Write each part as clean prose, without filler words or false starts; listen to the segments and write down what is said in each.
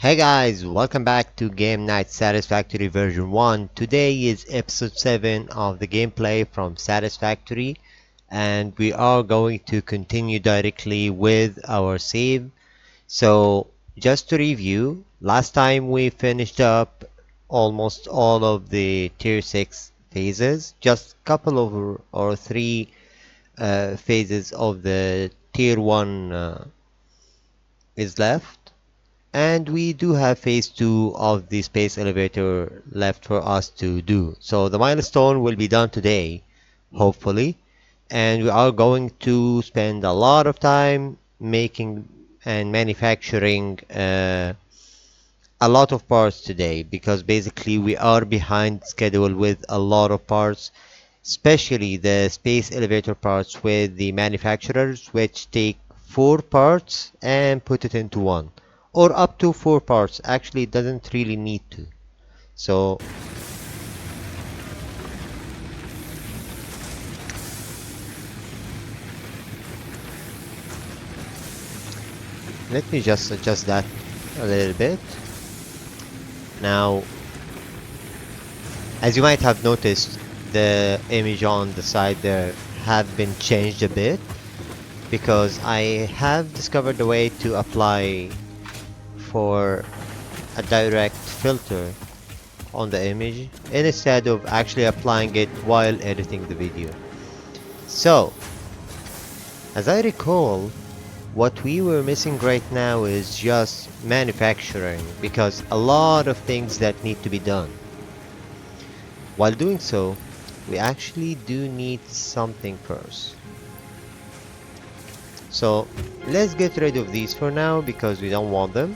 Hey guys, welcome back to GameNight Satisfactory version 1. Today is episode 7 of the gameplay from Satisfactory, and we are going to continue directly with our save. So just to review, last time we finished up almost all of the tier 6 phases, just a couple of or three phases of the tier 1 is left. And we do have phase 2 of the space elevator left for us to do. So the milestone will be done today, hopefully. And we are going to spend a lot of time making and manufacturing a lot of parts today, because basically we are behind schedule with a lot of parts, especially the space elevator parts with the manufacturers, which take 4 parts and put it into one, or up to 4 parts. Actually, it doesn't really need to. So let me just adjust that a little bit. Now, as you might have noticed, the image on the side there have been changed a bit, because I have discovered a way to apply for a direct filter on the image instead of actually applying it while editing the video. So, as I recall, what we were missing right now is just manufacturing, because a lot of things that need to be done. While doing so, we actually do need something first. So let's get rid of these for now because we don't want them.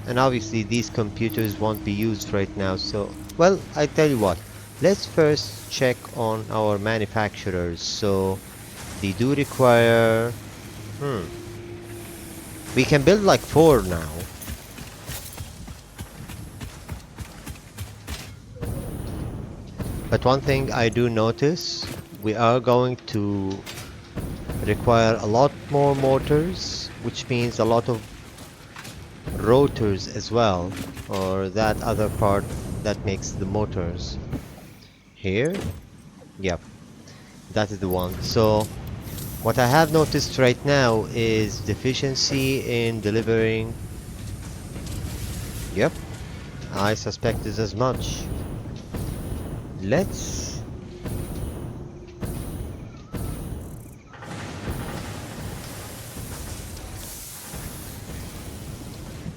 And obviously these computers won't be used right now, so well, I tell you what, let's first check on our manufacturers. So they do require we can build like 4 now. But one thing I do notice, we are going to require a lot more motors, which means a lot of rotors as well, or that other part that makes the motors. Here? Yep, that is the one. So what I have noticed right now is deficiency in delivering. Yep, I suspected as much. Let's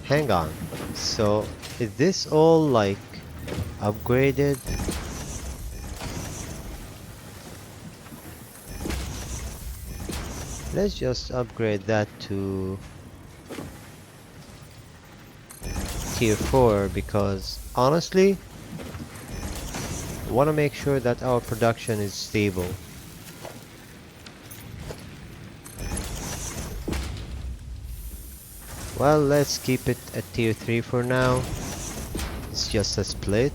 hang on. So is this all like upgraded? Let's just upgrade that to tier 4, because honestly I want to make sure that our production is stable. Well, let's keep it at tier 3 for now. It's just a split.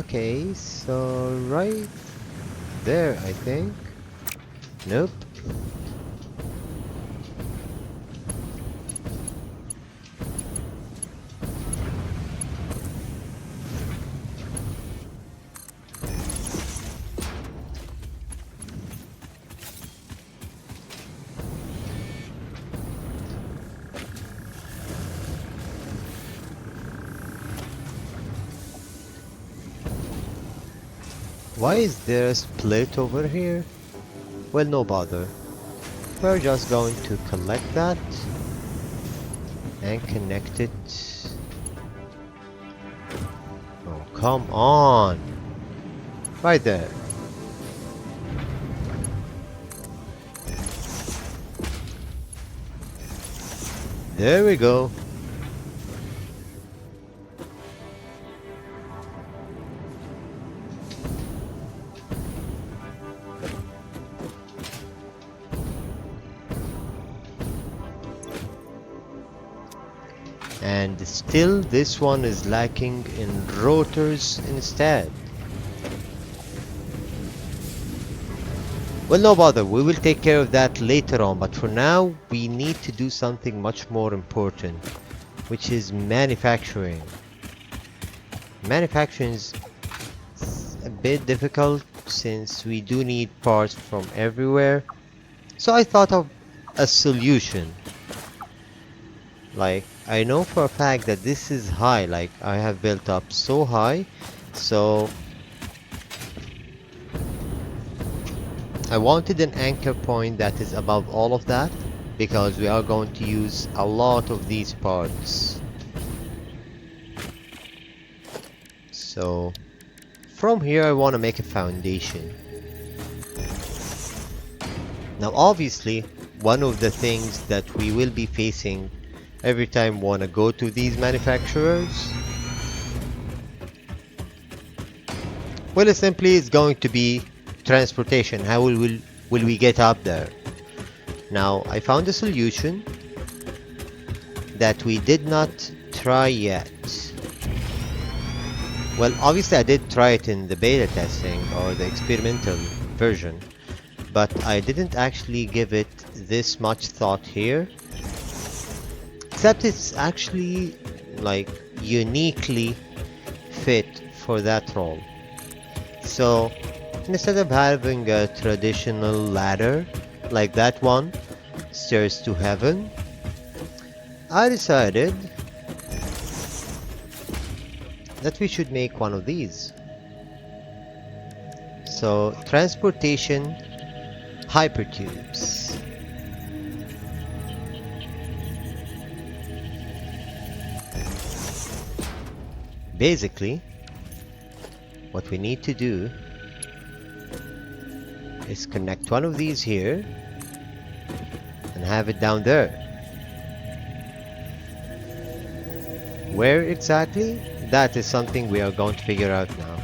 Okay, so right there, I think. Nope. Why is there a split over here? Well, no bother. We're just going to collect that and connect it. Oh, come on! Right there. There we go. and still this one is lacking in rotors instead. Well, no bother, we will take care of that later on, but for now we need to do something much more important, which is manufacturing. Manufacturing is a bit difficult since we do need parts from everywhere. So I thought of a solution. Like, I know for a fact that this is high, like I have built up so high, so I wanted an anchor point that is above all of that, because we are going to use a lot of these parts. So from here I want to make a foundation. Now obviously one of the things that we will be facing every time we want to go to these manufacturers, well, simply it's going to be transportation. How will we get up there? Now I found a solution that we did not try yet. Well, obviously I did try it in the beta testing or the experimental version, but I didn't actually give it this much thought here, except it's actually like uniquely fit for that role. So instead of having a traditional ladder like that one, stairs to heaven, I decided that we should make one of these. So transportation hypertubes. Basically, what we need to do is connect one of these here and have it down there. Where exactly? That is something we are going to figure out now.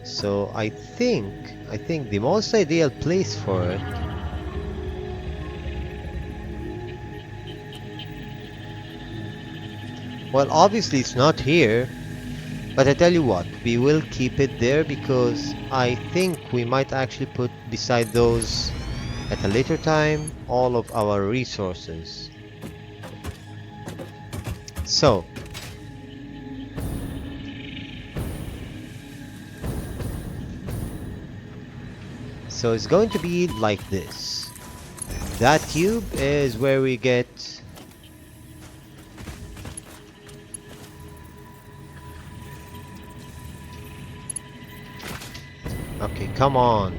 So I think the most ideal place for it well, obviously it's not here, but I tell you what, we will keep it there because I think we might actually put beside those at a later time all of our resources. So it's going to be like this. That tube is where we get okay, come on.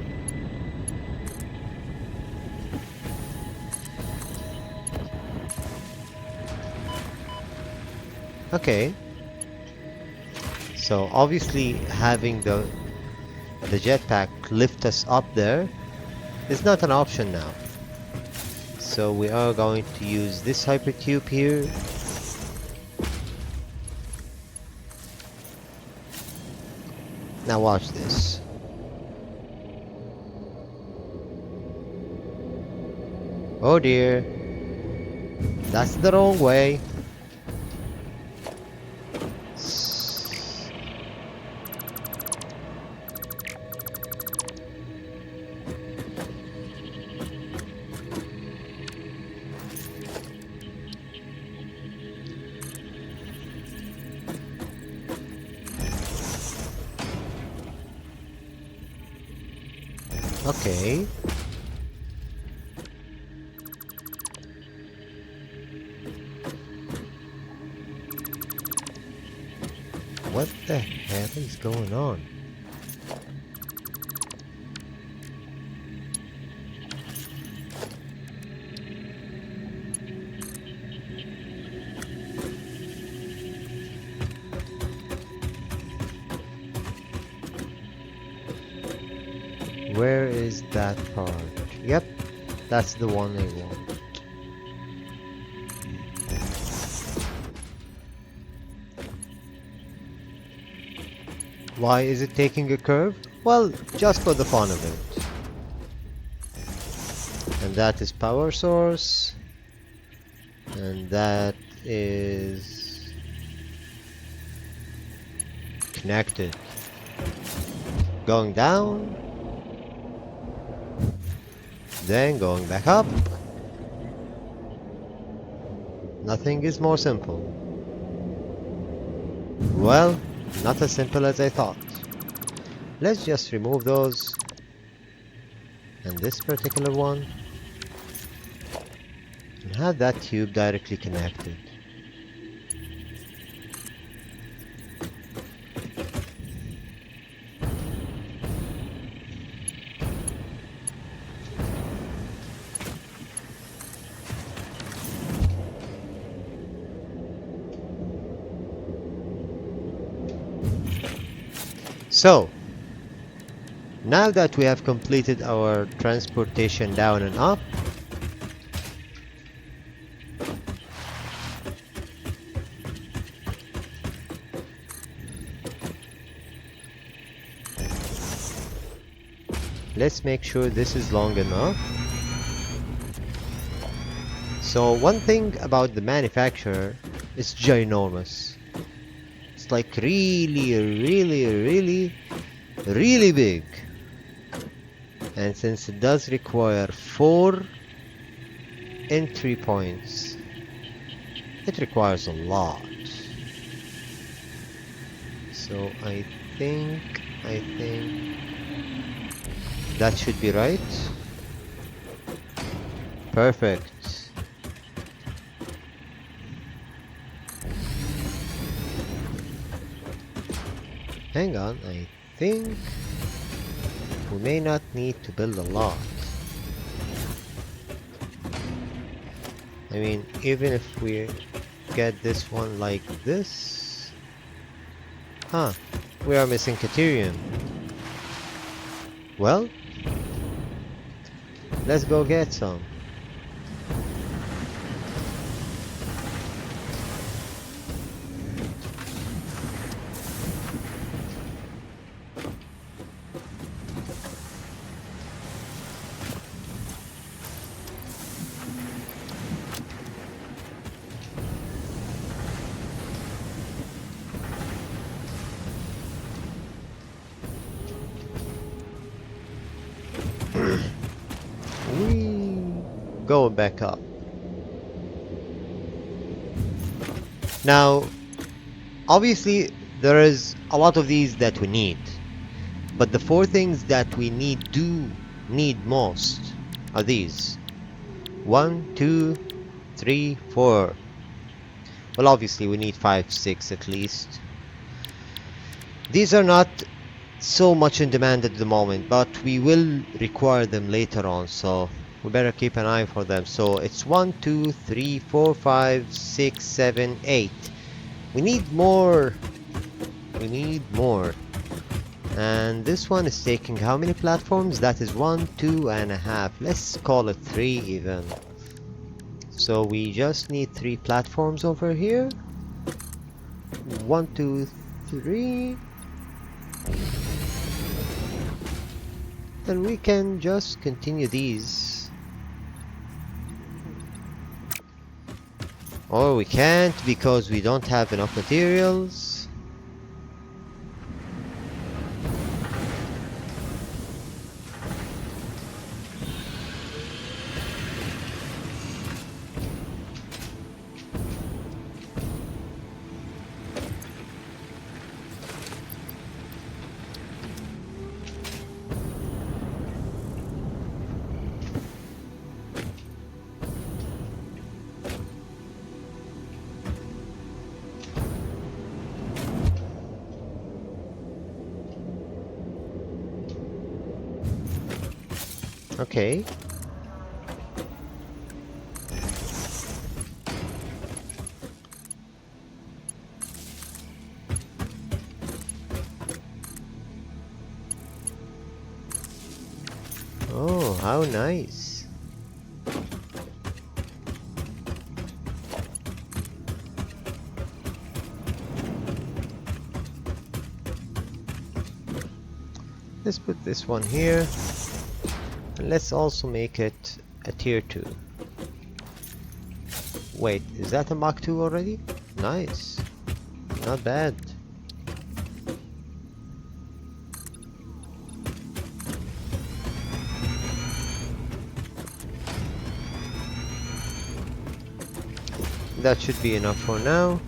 Okay. So obviously having the jetpack lift us up there is not an option now. So we are going to use this hypertube here. Now watch this. Oh dear. That's the wrong way. Okay. What the hell is going on? Where is that part? Yep, that's the one I want. Why is it taking a curve? Well, just for the fun of it. And that is power source. And that is connected. Going down, then going back up. Nothing is more simple. Well, not as simple as I thought. Let's just remove those and this particular one and have that tube directly connected. So, now that we have completed our transportation down and up, let's make sure this is long enough. So one thing about the manufacturer is ginormous. It's like really big. And since it does require 4 entry points, it requires a lot. So I think that should be right. Perfect. Hang on, I think we may not need to build a lot. I mean, even if we get this one like this. Huh, we are missing Caterium. Well, let's go get some. Going back up. Now, obviously there is a lot of these that we need, but the 4 things that we need most are these. 1, 2, 3, 4. Well, obviously we need 5, 6 at least. These are not so much in demand at the moment, but we will require them later on, so we better keep an eye for them. So it's 1, 2, 3, 4, 5, 6, 7, 8. We need more. We need more. And this one is taking how many platforms? That is 1, 2.5. Let's call it 3 even. So we just need 3 platforms over here. 1, 2, 3. And we can just continue these. Or we can't because we don't have enough materials. Okay. Oh, how nice. Let's put this one here. And let's also make it a tier 2. Wait, is that a Mach 2 already? Nice. Not bad. That should be enough for now.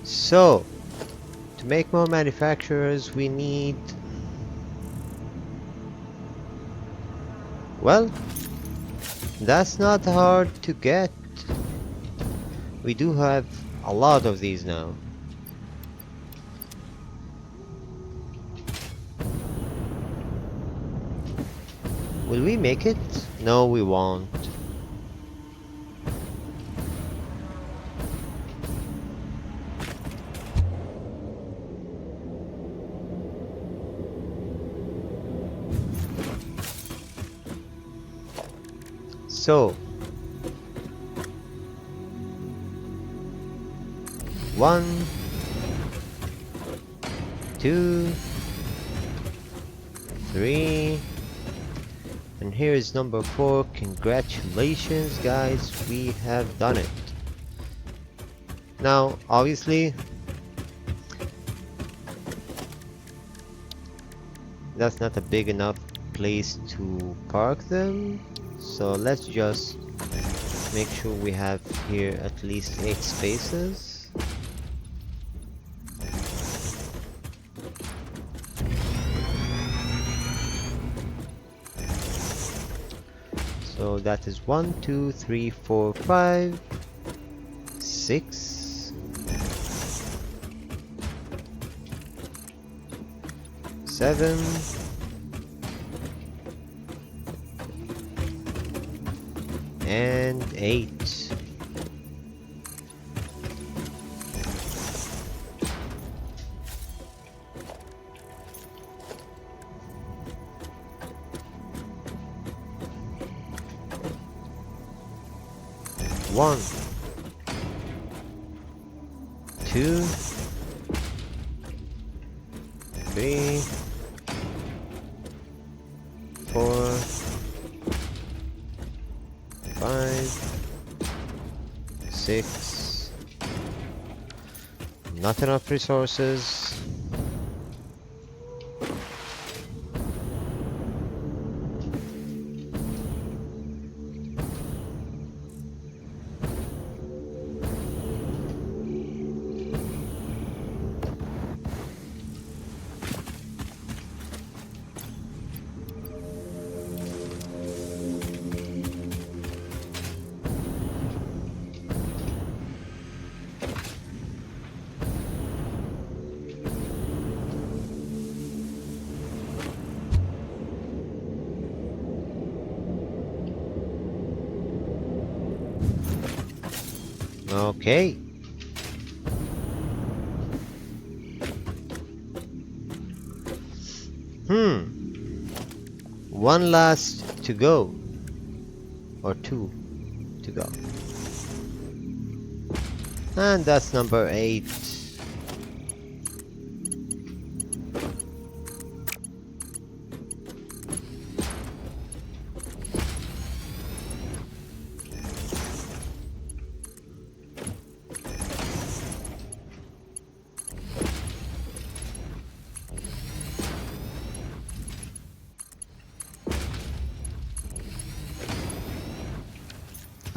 So, to make more manufacturers, we need... Well, that's not hard to get. We do have a lot of these now. Will we make it? No, we won't. So, 1, 2, 3, and here is number 4. Congratulations, guys, we have done it. Now, obviously, that's not a big enough place to park them. So let's just make sure we have here at least 8 spaces. So that is 1, 2, 3, 4, 5, 6, 7, and 8. One, 2, 3, 4, 5, 6. Not enough resources. Okay. One last to go. Or 2 to go. And that's number 8.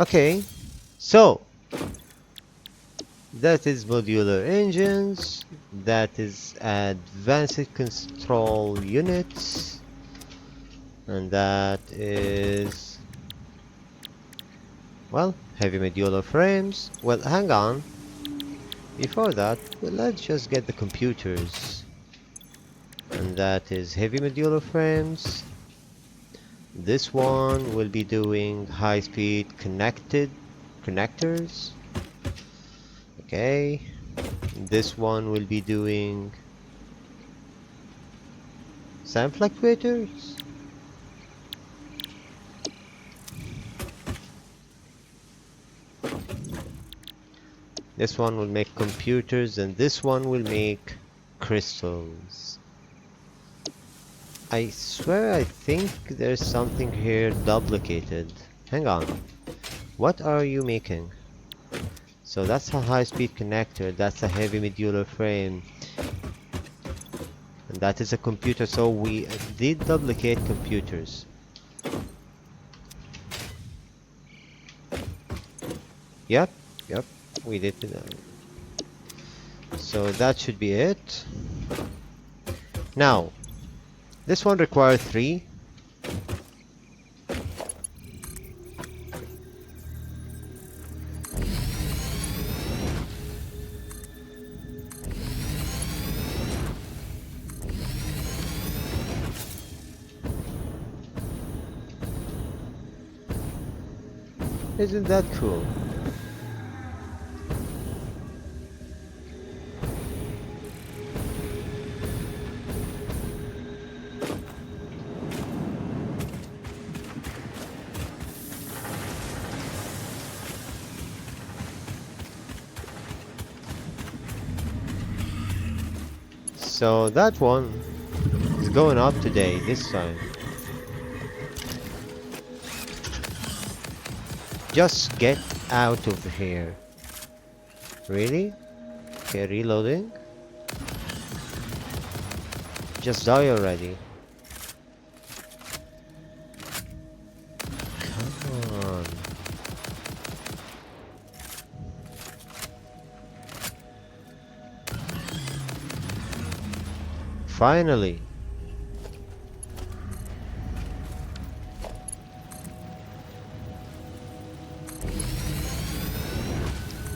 Okay, so that is modular engines, that is advanced control units, and that is, well, heavy modular frames. Well, hang on, before that, well, let's just get the computers, and that is heavy modular frames. This one will be doing high-speed connectors. Okay. This one will be doing sound fluctuators. This one will make computers, and this one will make crystals. I swear I think there's something here duplicated. Hang on. What are you making? So that's a high-speed connector, that's a heavy modular frame, and that is a computer, so we did duplicate computers. Yep, we did that. So that should be it. Now, this one requires 3. Isn't that cool? So that one is going up today, this time. Just get out of here. Really? Okay, reloading. Just die already. Come on. Finally.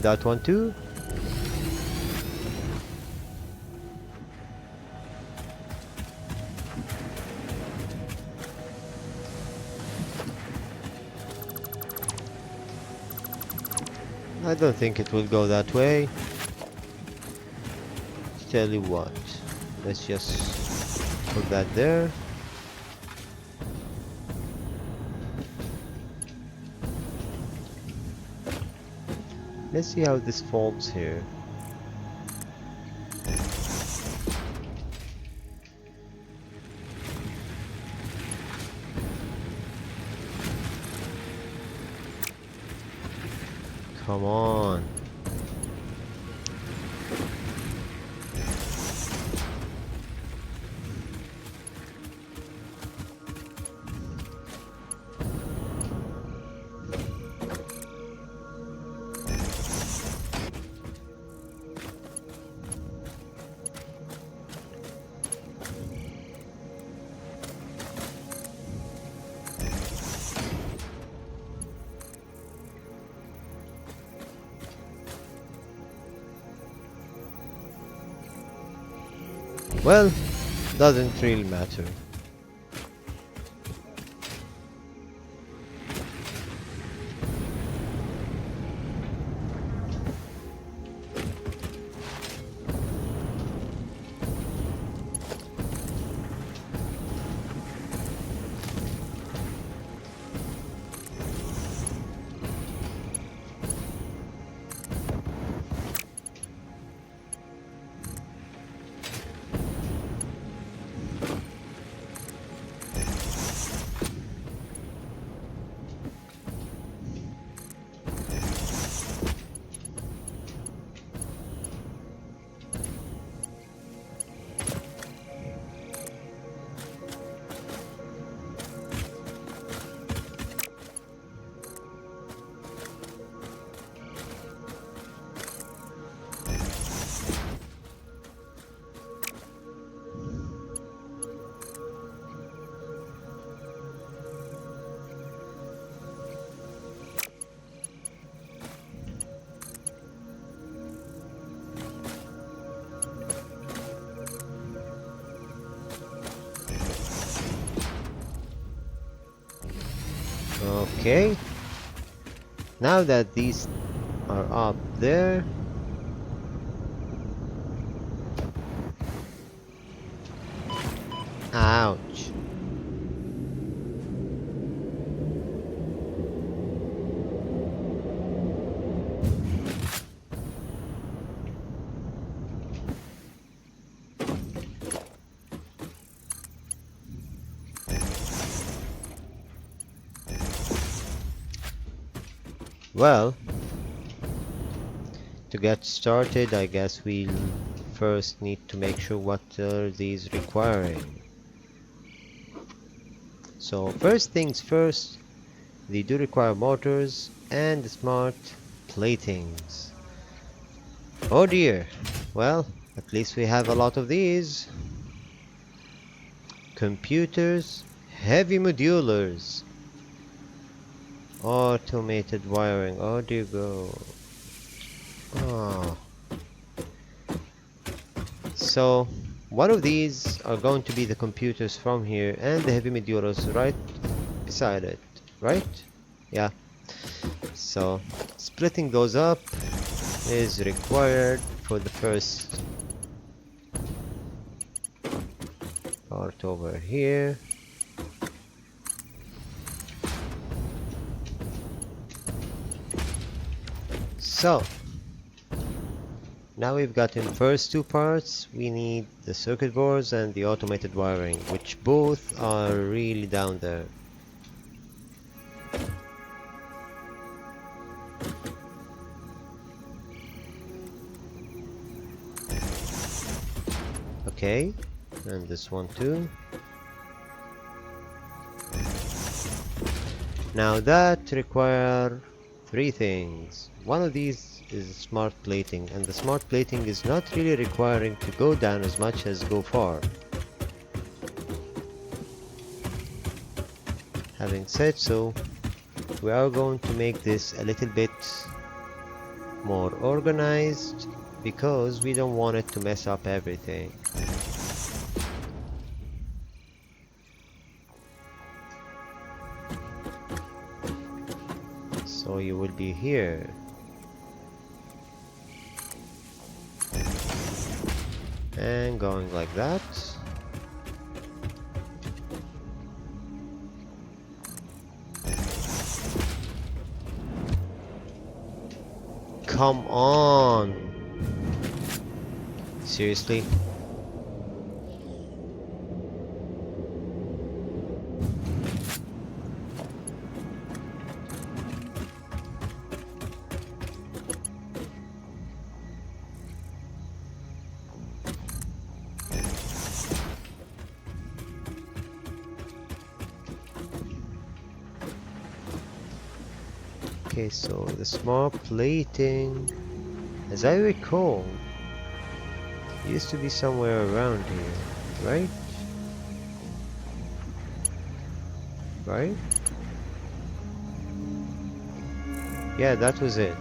That one too. I don't think it will go that way. Tell you what, let's just put that there. Let's see how this folds here. Come on. Well, doesn't really matter. Okay. Now that these are up there, ouch. Well, to get started, I guess we'll first need to make sure what are these requiring. So first things first, they do require motors and smart platings. Oh dear. Well, at least we have a lot of these. Computers, heavy modulars, automated wiring. Oh dear go. Oh. So one of these are going to be the computers from here, and the heavy modulars right beside it, right? Yeah. So splitting those up is required for the first part over here. So now we've gotten first two parts. We need the circuit boards and the automated wiring, which both are really down there. Okay, and this one too. Now that require three things. One of these is smart plating, and the smart plating is not really requiring to go down as much as go far. Having said so, we are going to make this a little bit more organized because we don't want it to mess up everything. So you will be here. And going like that. Come on! Seriously? Okay, so the smart plating, as I recall, used to be somewhere around here, right? Right? Yeah, that was it.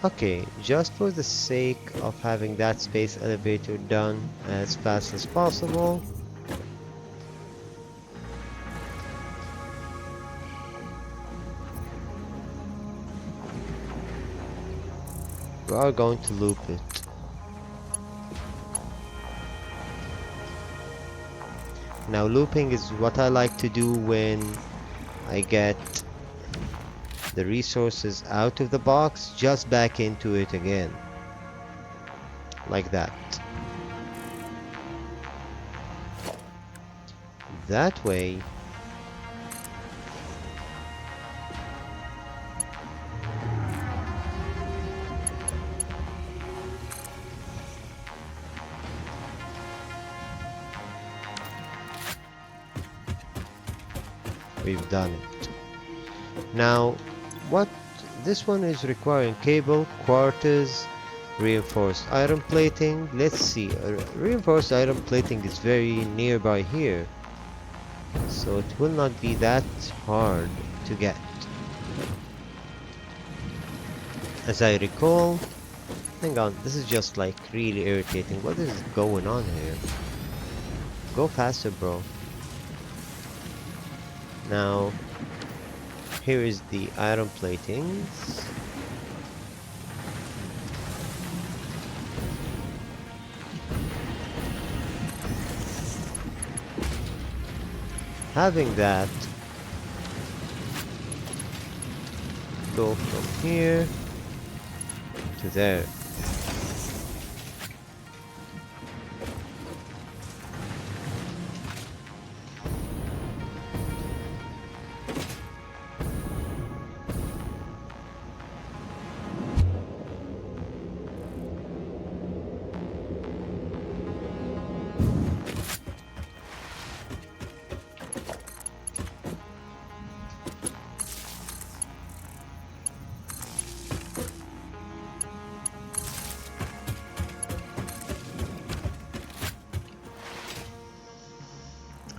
Okay, just for the sake of having that space elevator done as fast as possible, we are going to loop it. Now looping is what I like to do when I get the resources out of the box, just back into it again, like that. That way we've done it. Now what this one is requiring: cable, quarters, reinforced iron plating. Let's see, reinforced iron plating is very nearby here, so it will not be that hard to get. As I recall, hang on, this is just like really irritating. What is going on here? Go faster, bro. Now here is the iron platings. having that go from here to there.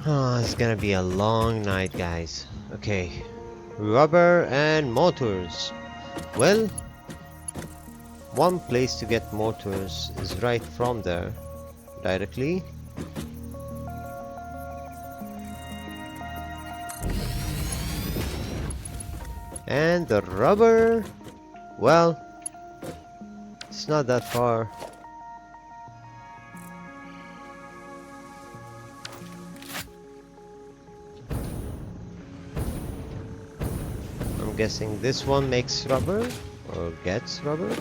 Oh, it's gonna be a long night, guys. Okay, rubber and motors. Well, one place to get motors is right from there, directly. And the rubber, well, it's not that far. I'm guessing this one makes rubber or gets rubber.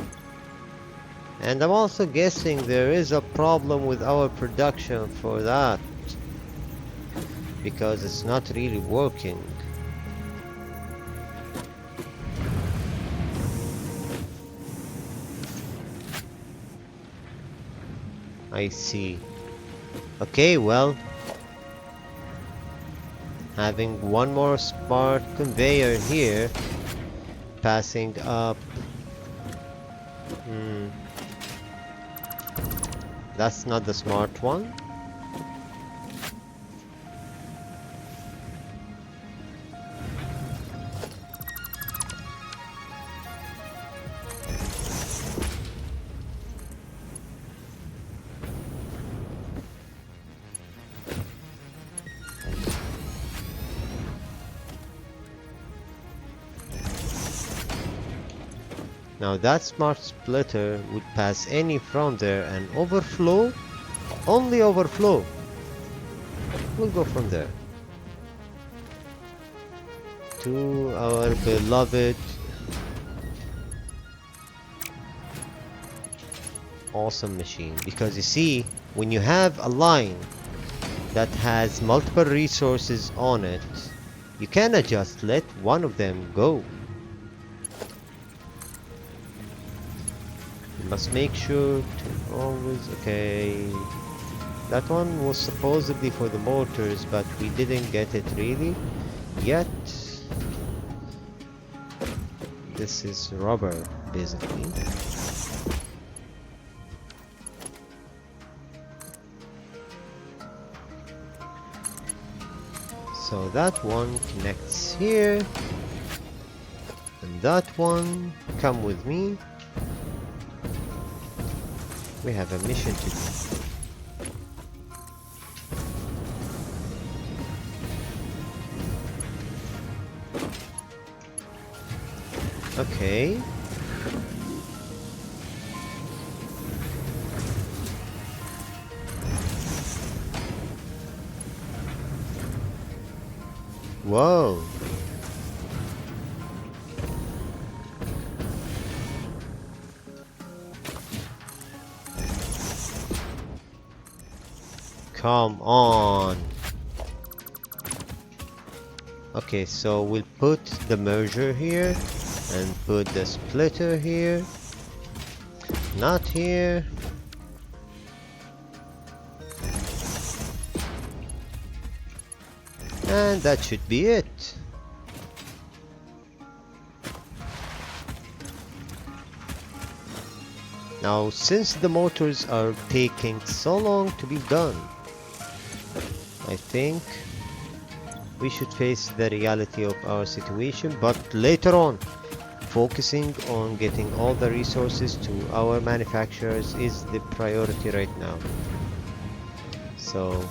And I'm also guessing there is a problem with our production for that, because it's not really working. I see. Okay, well, having one more smart conveyor here, passing up. That's not the smart one. Now that smart splitter would pass any from there and overflow, only overflow, will go from there to our beloved awesome machine. Because you see, when you have a line that has multiple resources on it, you cannot just let one of them go. Must make sure to always, okay, that one was supposedly for the motors, but we didn't get it really yet. This is rubber basically. So that one connects here, and that one, come with me. We have a mission to do. Okay. Whoa. Come on. Okay, so we'll put the merger here and put the splitter here. Not here. And that should be it. Now, since the motors are taking so long to be done, I think we should face the reality of our situation, but later on. Focusing on getting all the resources to our manufacturers is the priority right now. So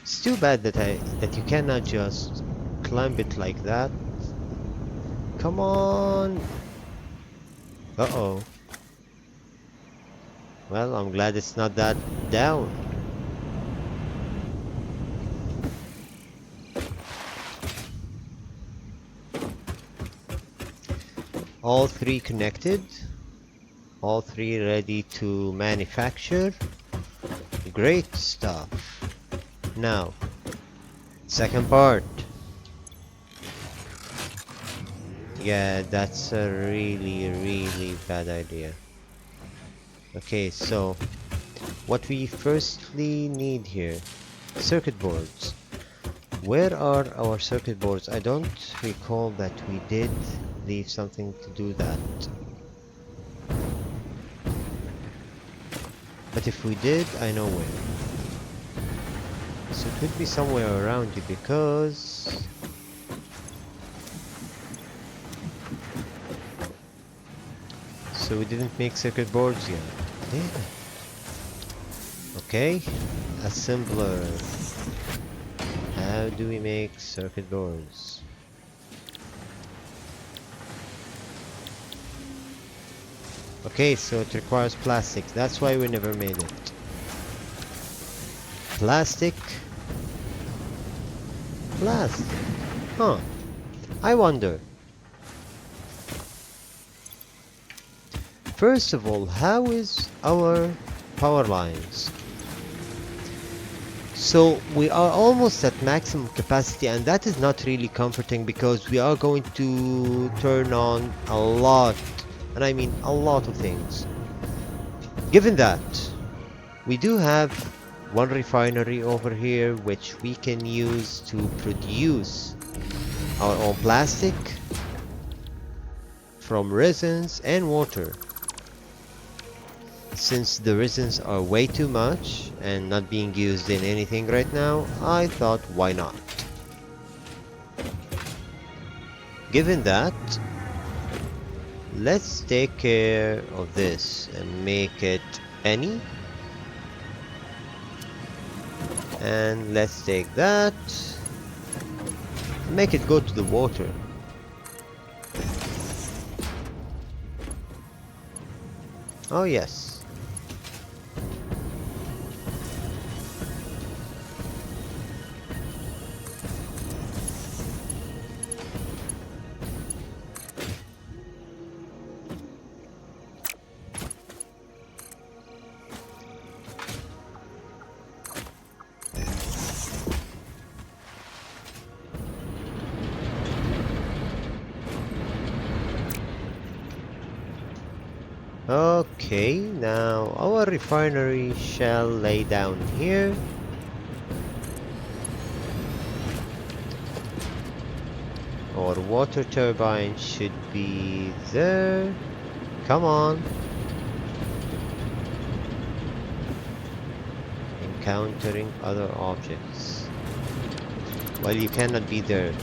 it's too bad that you cannot just climb it like that. Come on. Uh-oh. Well, I'm glad it's not that down. All three connected. All three ready to manufacture. Great stuff. Now, second part. Yeah, that's a really bad idea. Okay, so what we firstly need here, circuit boards. Where are our circuit boards? I don't recall that we did leave something to do that. But if we did, I know where. So it would be somewhere around here because so we didn't make circuit boards yet. Damn it. Okay, assembler. How do we make circuit boards? Okay, so it requires plastic. That's why we never made it. Plastic. Plastic. Huh. I wonder. First of all, how is our power lines? So we are almost at maximum capacity, and that is not really comforting because we are going to turn on a lot, and I mean a lot of things. Given that we do have one refinery over here which we can use to produce our own plastic from resins and water. Since the resins are way too much and not being used in anything right now, I thought why not? Given that, let's take care of this and make it any. And let's take that, make it go to the water. Oh yes. Okay, now our refinery shall lay down here. Our water turbine should be there. Come on. Encountering other objects. Well, you cannot be there.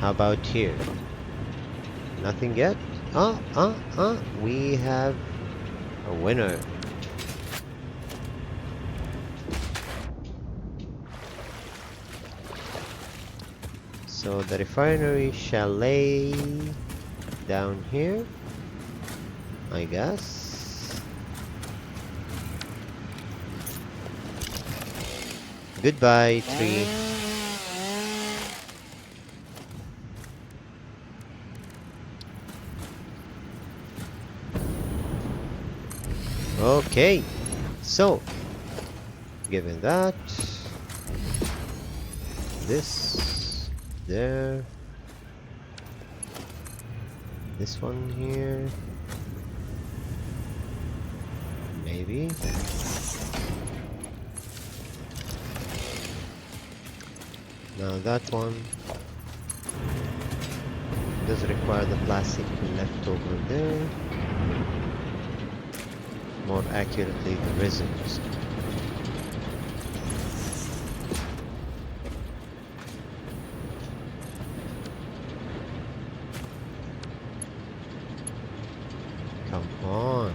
How about here? Nothing yet? We have a winner. So the refinery shall lay down here, I guess. Goodbye, tree. Okay, so given that, this there, this one here, maybe. Now that one does require the plastic to be left over there. More accurately, the resins. Come on.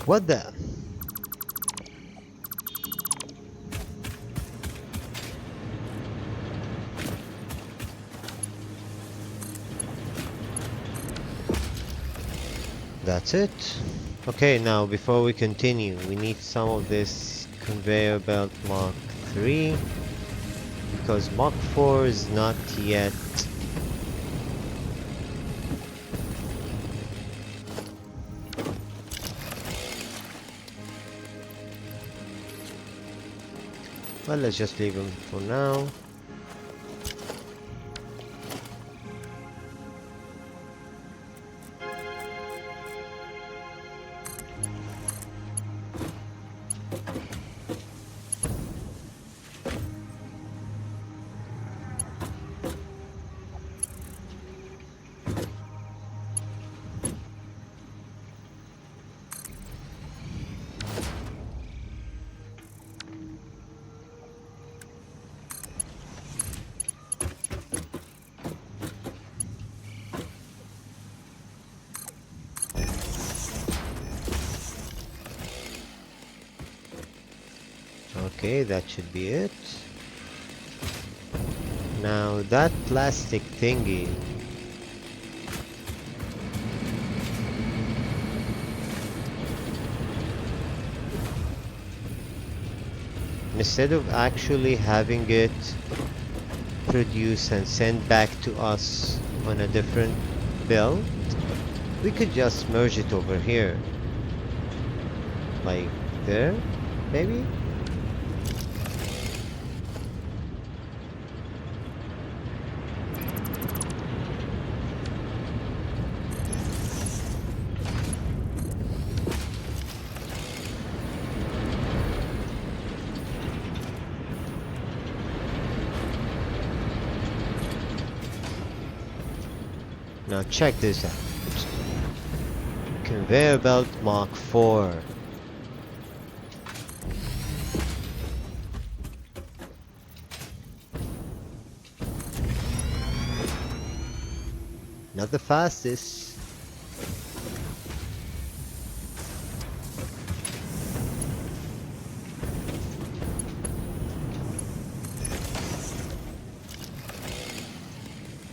What the? That's it. Okay, now before we continue, we need some of this conveyor belt Mark 3 because Mark 4 is not yet. Well, let's just leave them for now. Okay, that should be it. Now that plastic thingy, instead of actually having it produce and send back to us on a different build, we could just merge it over here, like there, maybe. Now check this out. Conveyor belt Mark 4. Not the fastest.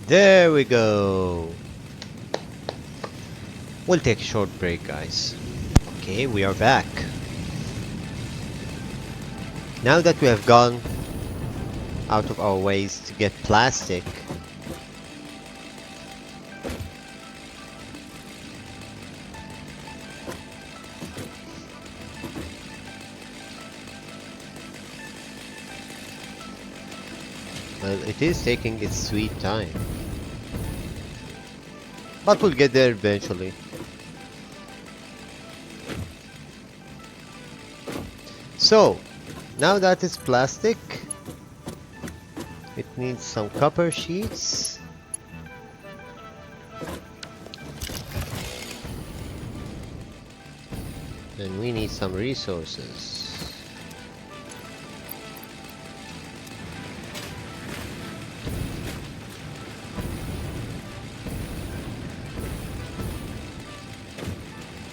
There we go. We'll take a short break, guys. Okay, we are back. Now that we have gone out of our ways to get plastic, well, it is taking its sweet time. But we'll get there eventually. So, now that it's plastic, it needs some copper sheets. And we need some resources.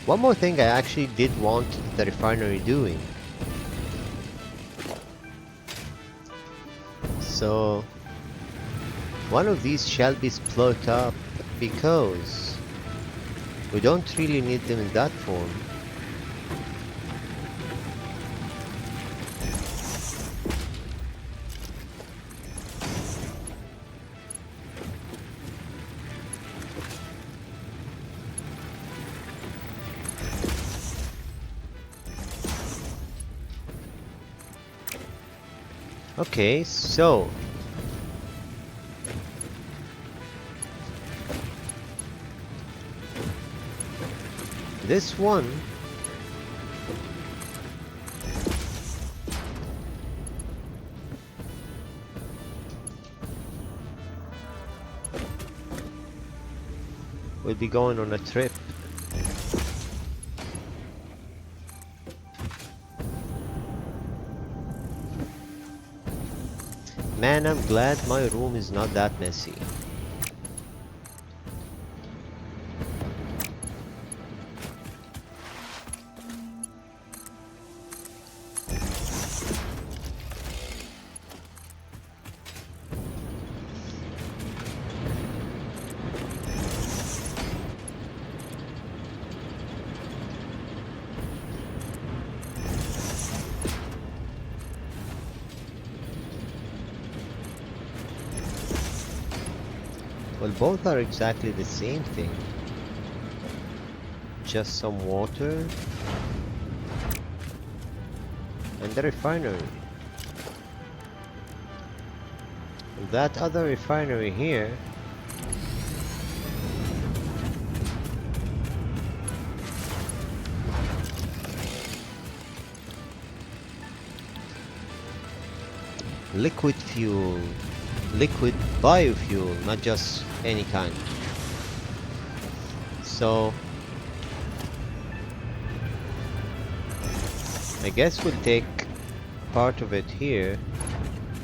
One more thing I actually did want the refinery doing. So one of these shall be split up because we don't really need them in that form. Okay, so this one will be going on a trip. Man, I'm glad my room is not that messy. Well, both are exactly the same thing. Just some water and the refinery. That other refinery here liquid fuel, liquid biofuel, not just any kind. So I guess we'll take part of it here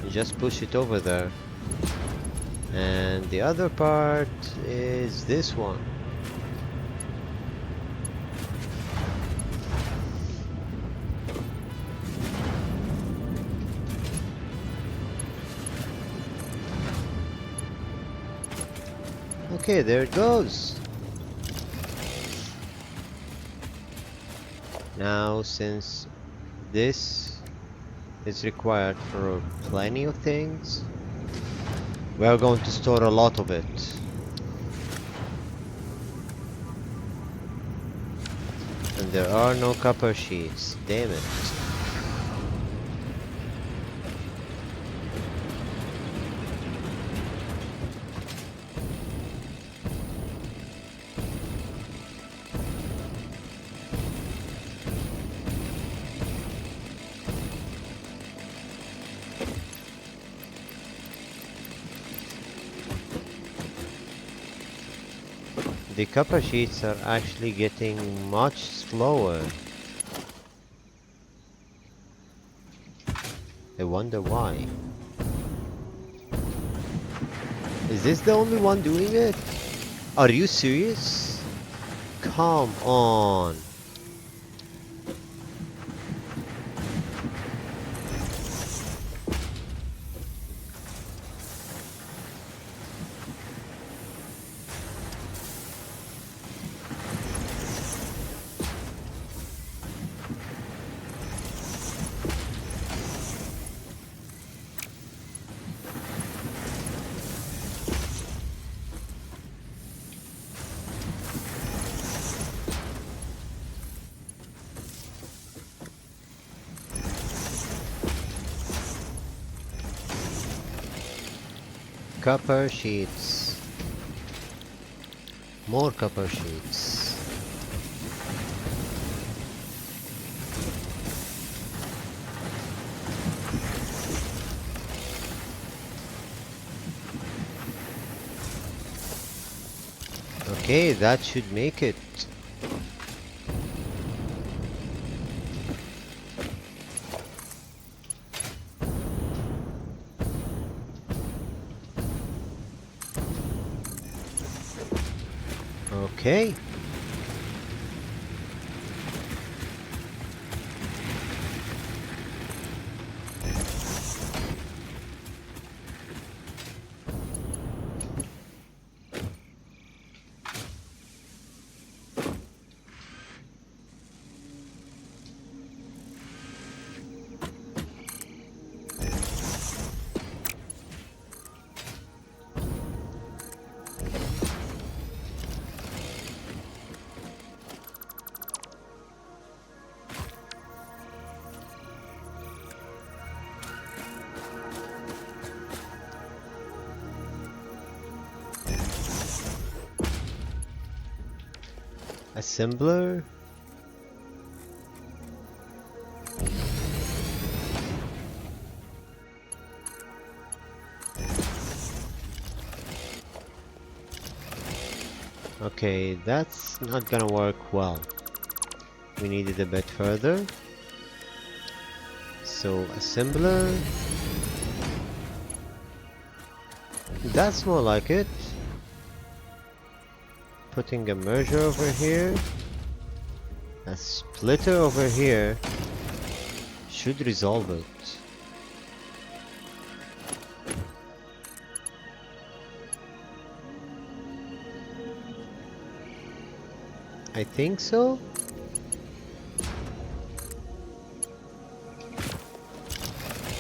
and just push it over there, and the other part is this one. Okay, there it goes. Now, since this is required for plenty of things, we are going to store a lot of it. And there are no copper sheets, damn it. The copper sheets are actually getting much slower. I wonder why. Is this the only one doing it? Are you serious? Come on. Copper sheets. More copper sheets. Okay, that should make it. Okay. Assembler. Okay, that's not gonna work well. We need it a bit further. So, assembler. That's more like it. Putting a merger over here. A splitter over here should resolve it. I think so.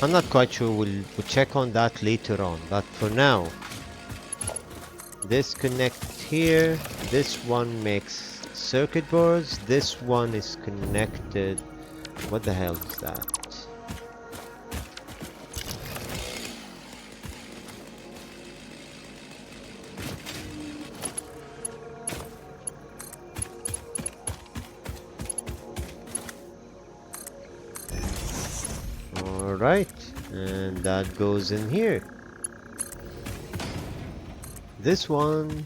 I'm not quite sure, we'll check on that later on, but for now This connects here. This one makes circuit boards. This one is connected. What the hell is that? Alright, and that goes in here. This one,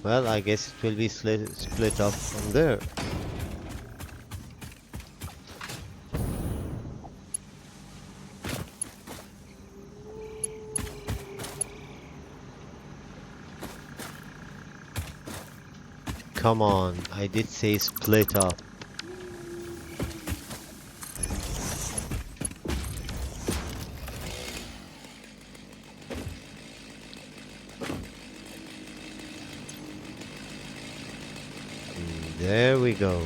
well, I guess it will be split off from there. Come on, I did say split up. There we go.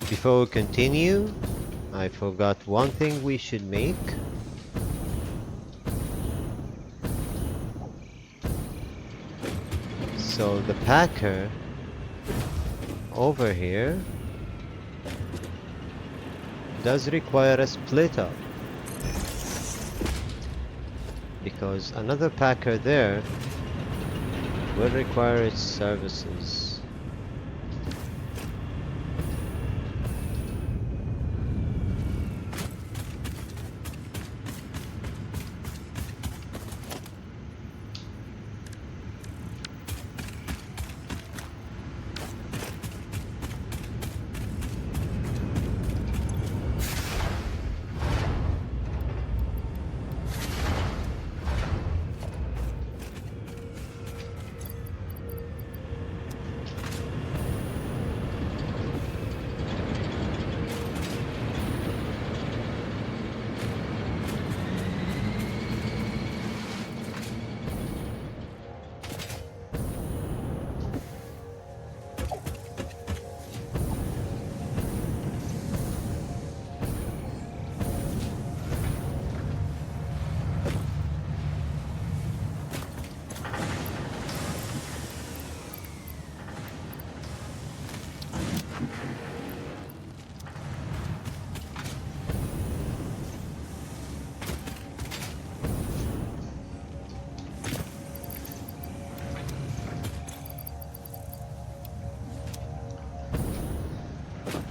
Before we continue, I forgot one thing we should make. So the packer over here does require a split up, because another packer there will require its services.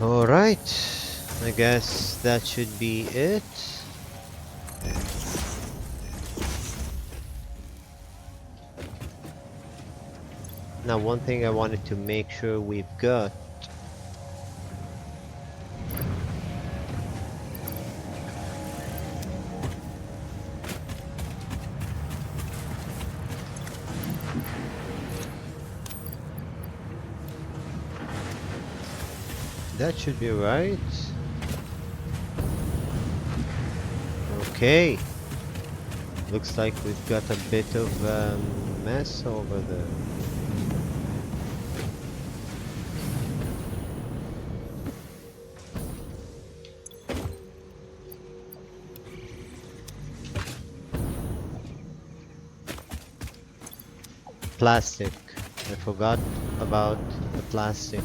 Alright, I guess that should be it. Now, one thing I wanted to make sure we've got. That should be right. Okay. Looks like we've got a bit of a mess over there. Plastic. I forgot about the plastic.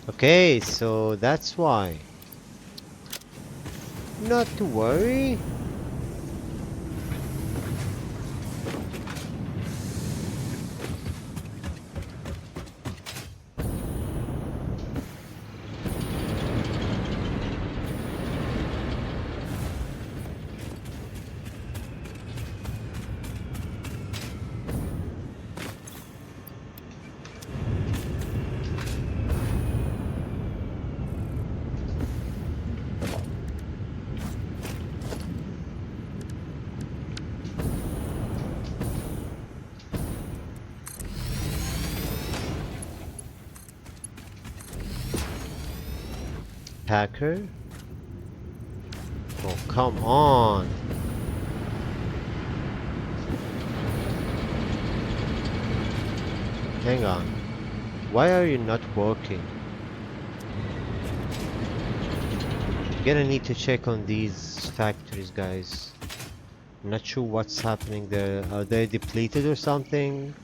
Okay, so that's why. Not to worry. packer. Oh, come on. Hang on. Why are you not working? Gonna need to check on these factories, guys. I'm not sure what's happening there. Are they depleted or something?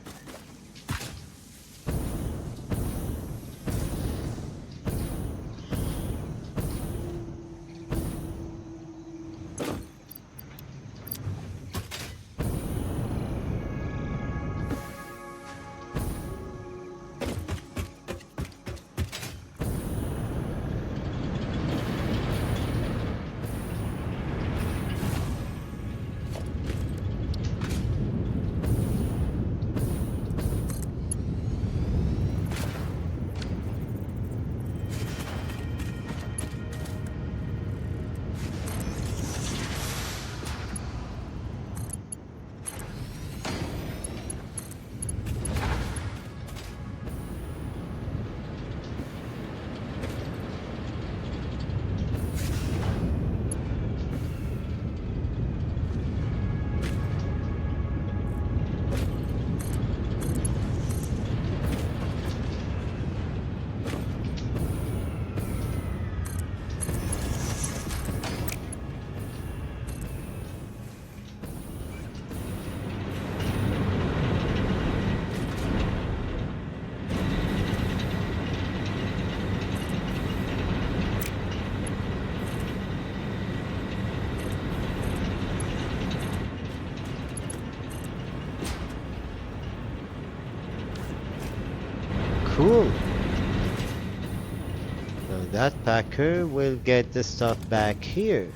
Cool. Now that packer will get the stuff back here.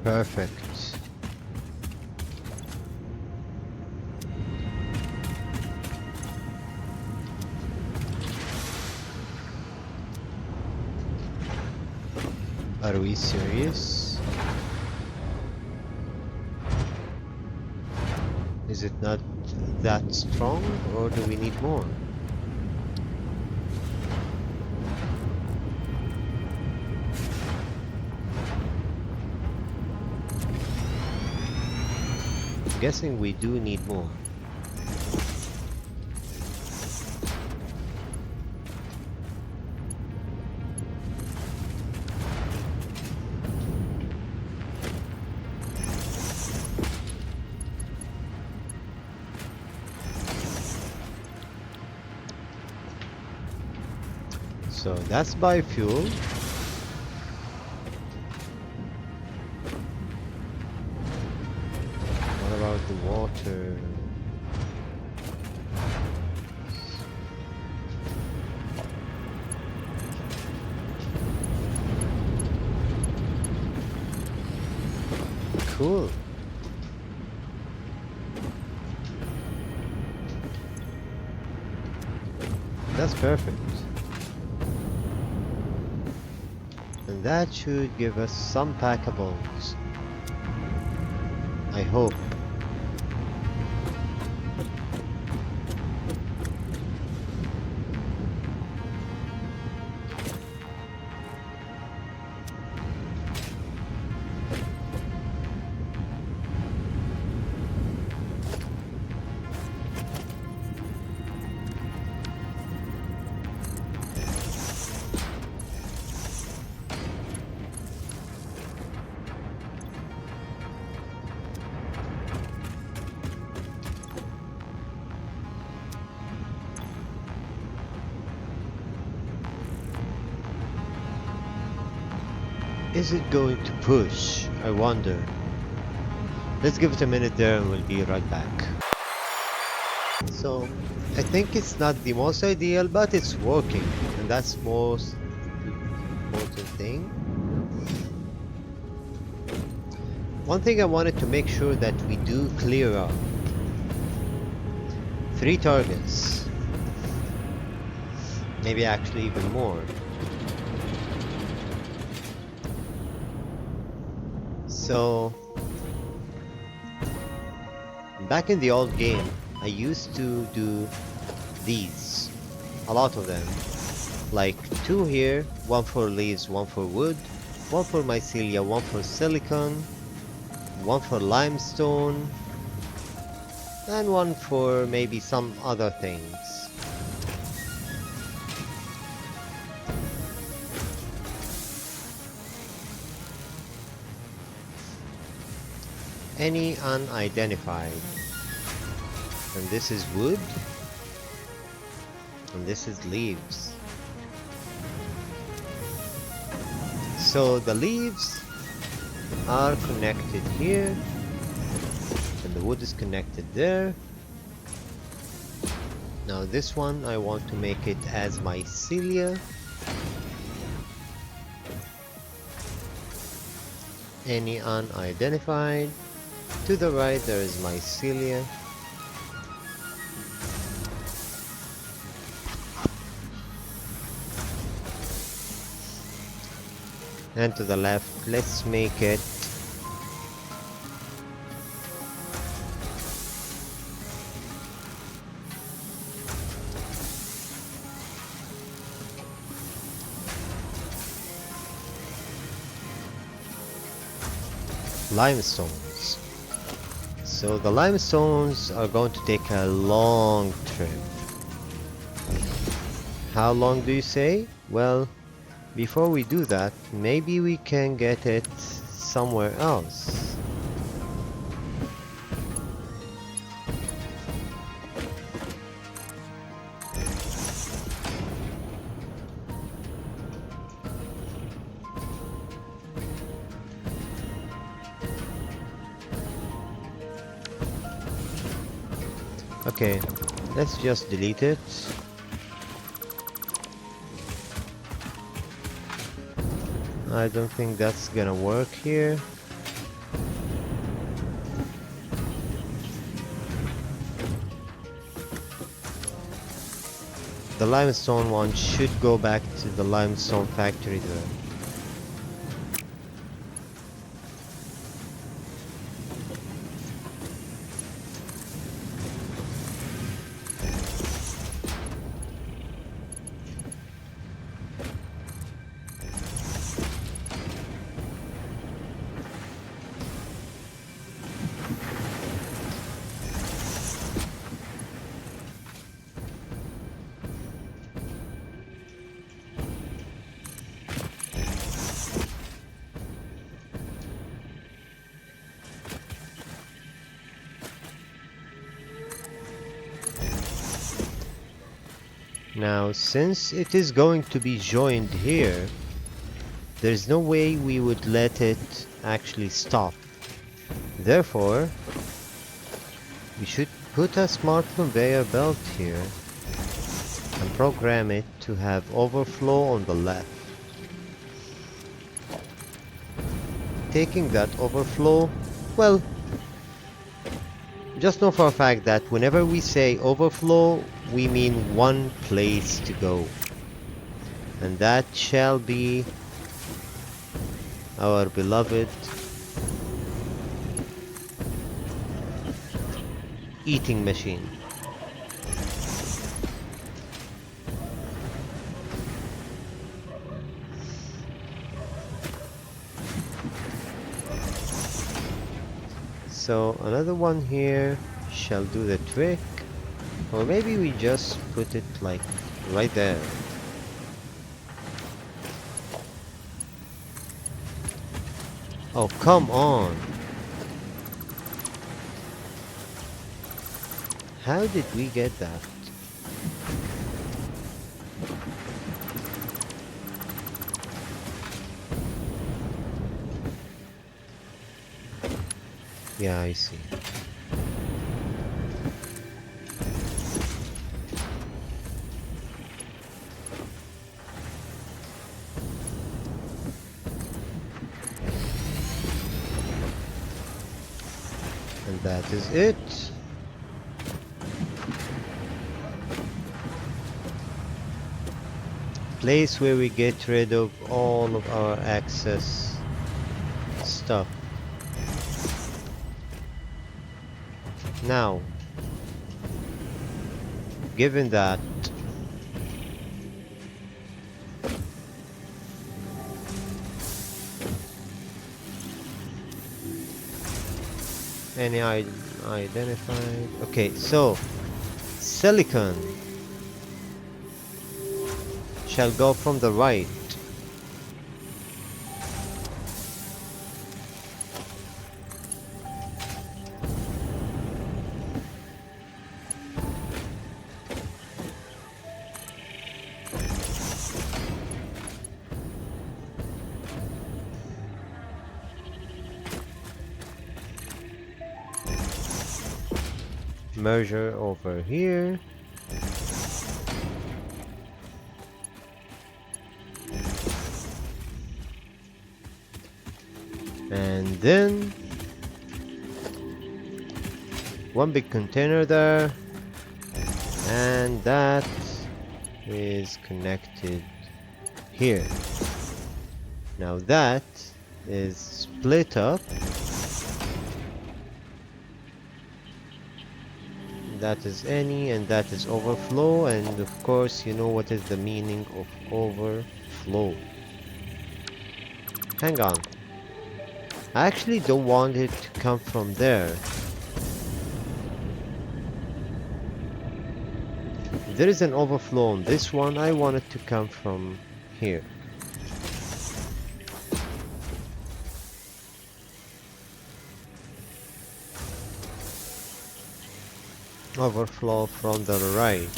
Perfect. Are we serious? Is it not that strong, or do we need more? I'm guessing we do need more. So that's biofuel. What about the water? Cool. That's perfect. And that should give us some packables. I hope. Is it going to push? I wonder. Let's give it a minute there and we'll be right back. So I think it's not the most ideal, but it's working, and that's most important thing. One thing I wanted to make sure that we do clear up. 3 targets. Maybe actually even more. So back in the old game, I used to do these. A lot of them. Like 2 here, 1 for leaves, 1 for wood, 1 for mycelia, 1 for silicon, 1 for limestone, and 1 for maybe some other things. Any unidentified. And this is wood, and this is leaves. So the leaves are connected here, and the wood is connected there. Now this one I want to make it as mycelia. Any unidentified. To the right there is mycelia. And to the left, let's make it limestones. So the limestones are going to take a long trip. How long do you say? Well, before we do that, maybe we can get it somewhere else. Okay, let's just delete it. I don't think that's gonna work here. The limestone one should go back to the limestone factory there. Now, since it is going to be joined here, there's no way we would let it actually stop. Therefore, we should put a smart conveyor belt here and program it to have overflow on the left. Taking that overflow, well, just know for a fact that whenever we say overflow, we mean one place to go. And that shall be our beloved eating machine. So another one here shall do the trick, or maybe we just put it like right there. Oh, come on! How did we get that? Yeah, I see. That is it. Place where we get rid of all of our excess stuff. Now, given that any identified, okay, so silicon shall go from the right. Merger over here. And then one big container there, and that is connected here. Now that is split up. That is any, and that is overflow, and of course you know what is the meaning of overflow. Hang on, I actually don't want it to come from there. If there is an overflow on this one, I want it to come from here. Overflow from the right.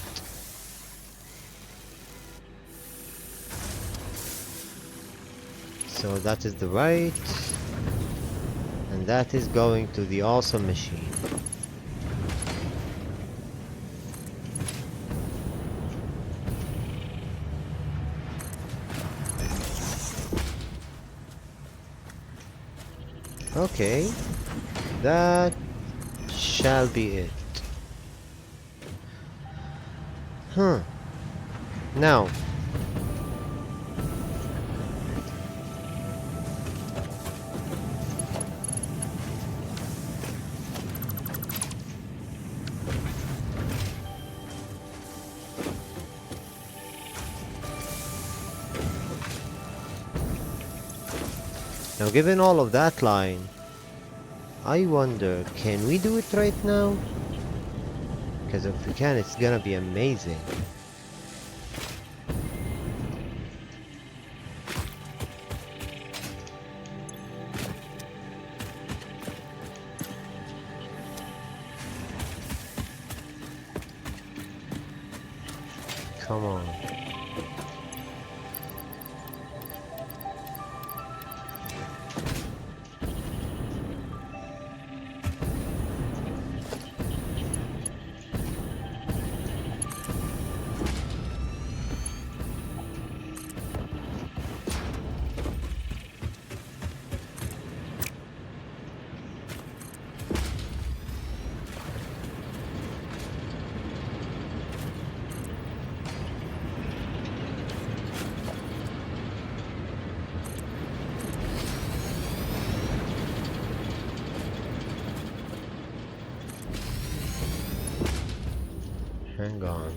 So that is the right, and that is going to the awesome machine. Okay, that shall be it. Now, given all of that line, I wonder, can we do it right now? Because if we can, it's gonna be amazing. Come on. Hang on.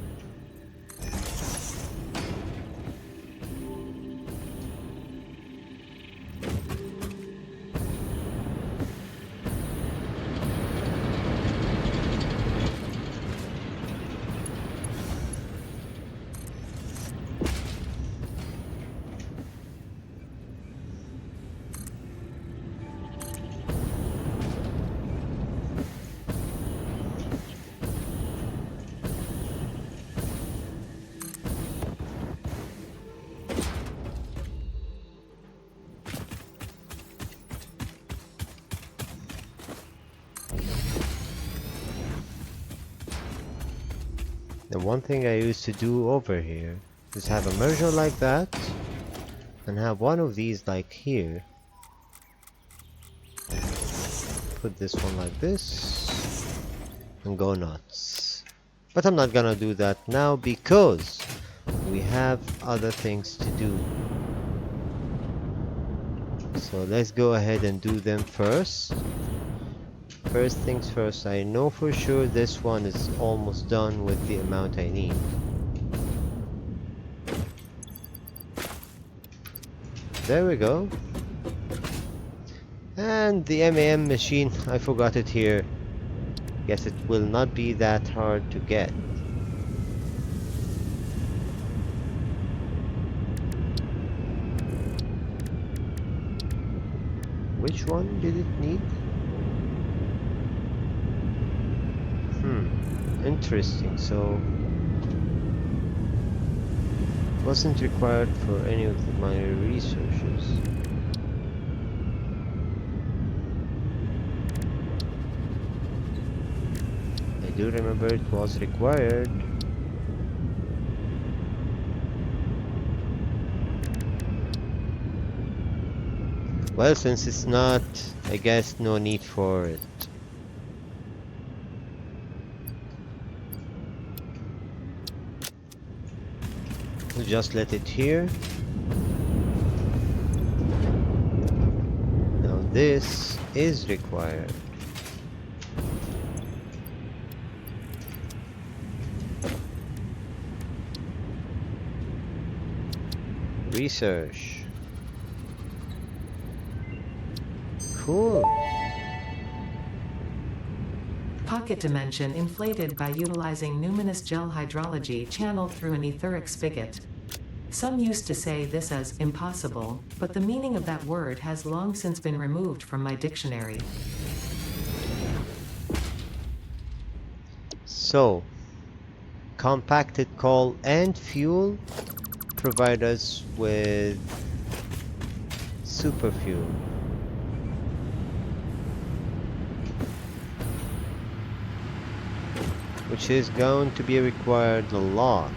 The one thing I used to do over here is have a merger like that and have one of these like here. Put this one like this. and go nuts. But I'm not gonna do that now because we have other things to do. So let's go ahead and do them first. First things first, I know for sure this one is almost done with the amount I need. There we go. And the MAM machine, I forgot it here. Guess it will not be that hard to get. Which one did it need? Interesting. So wasn't required for any of the minor researches. I do remember it was required. Well, since it's not, I guess no need for it. We'll just let it here. Now this is required. Research. Cool. Pocket dimension inflated by utilizing numinous gel hydrology channeled through an etheric spigot. Some used to say this as impossible, but the meaning of that word has long since been removed from my dictionary. So, compacted coal and fuel provide us with super fuel. Which is going to be required a lot.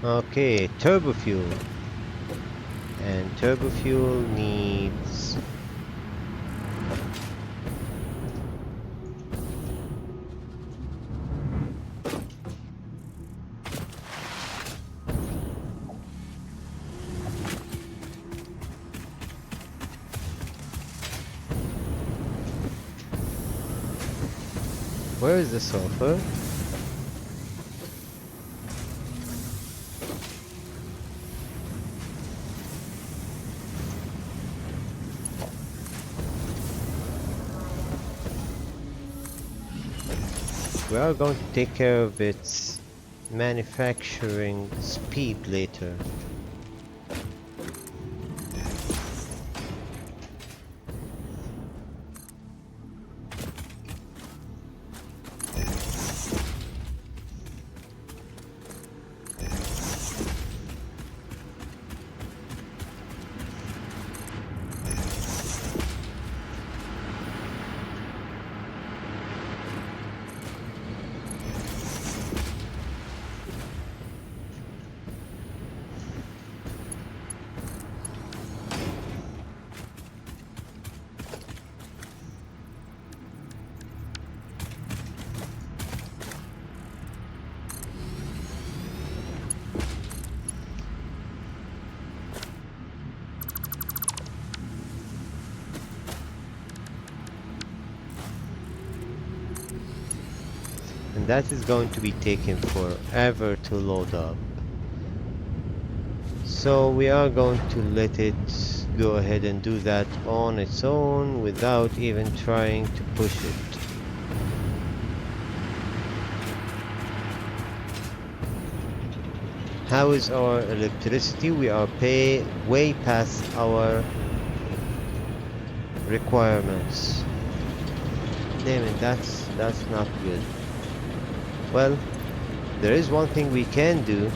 Okay, turbo fuel. And turbo fuel needs where is the sulfur? We are going to take care of its manufacturing speed later. And that is going to be taking forever to load up. So we are going to let it go ahead and do that on its own without even trying to push it. How is our electricity? We are way past our requirements. Damn it, that's not good. Well, there is one thing we can do.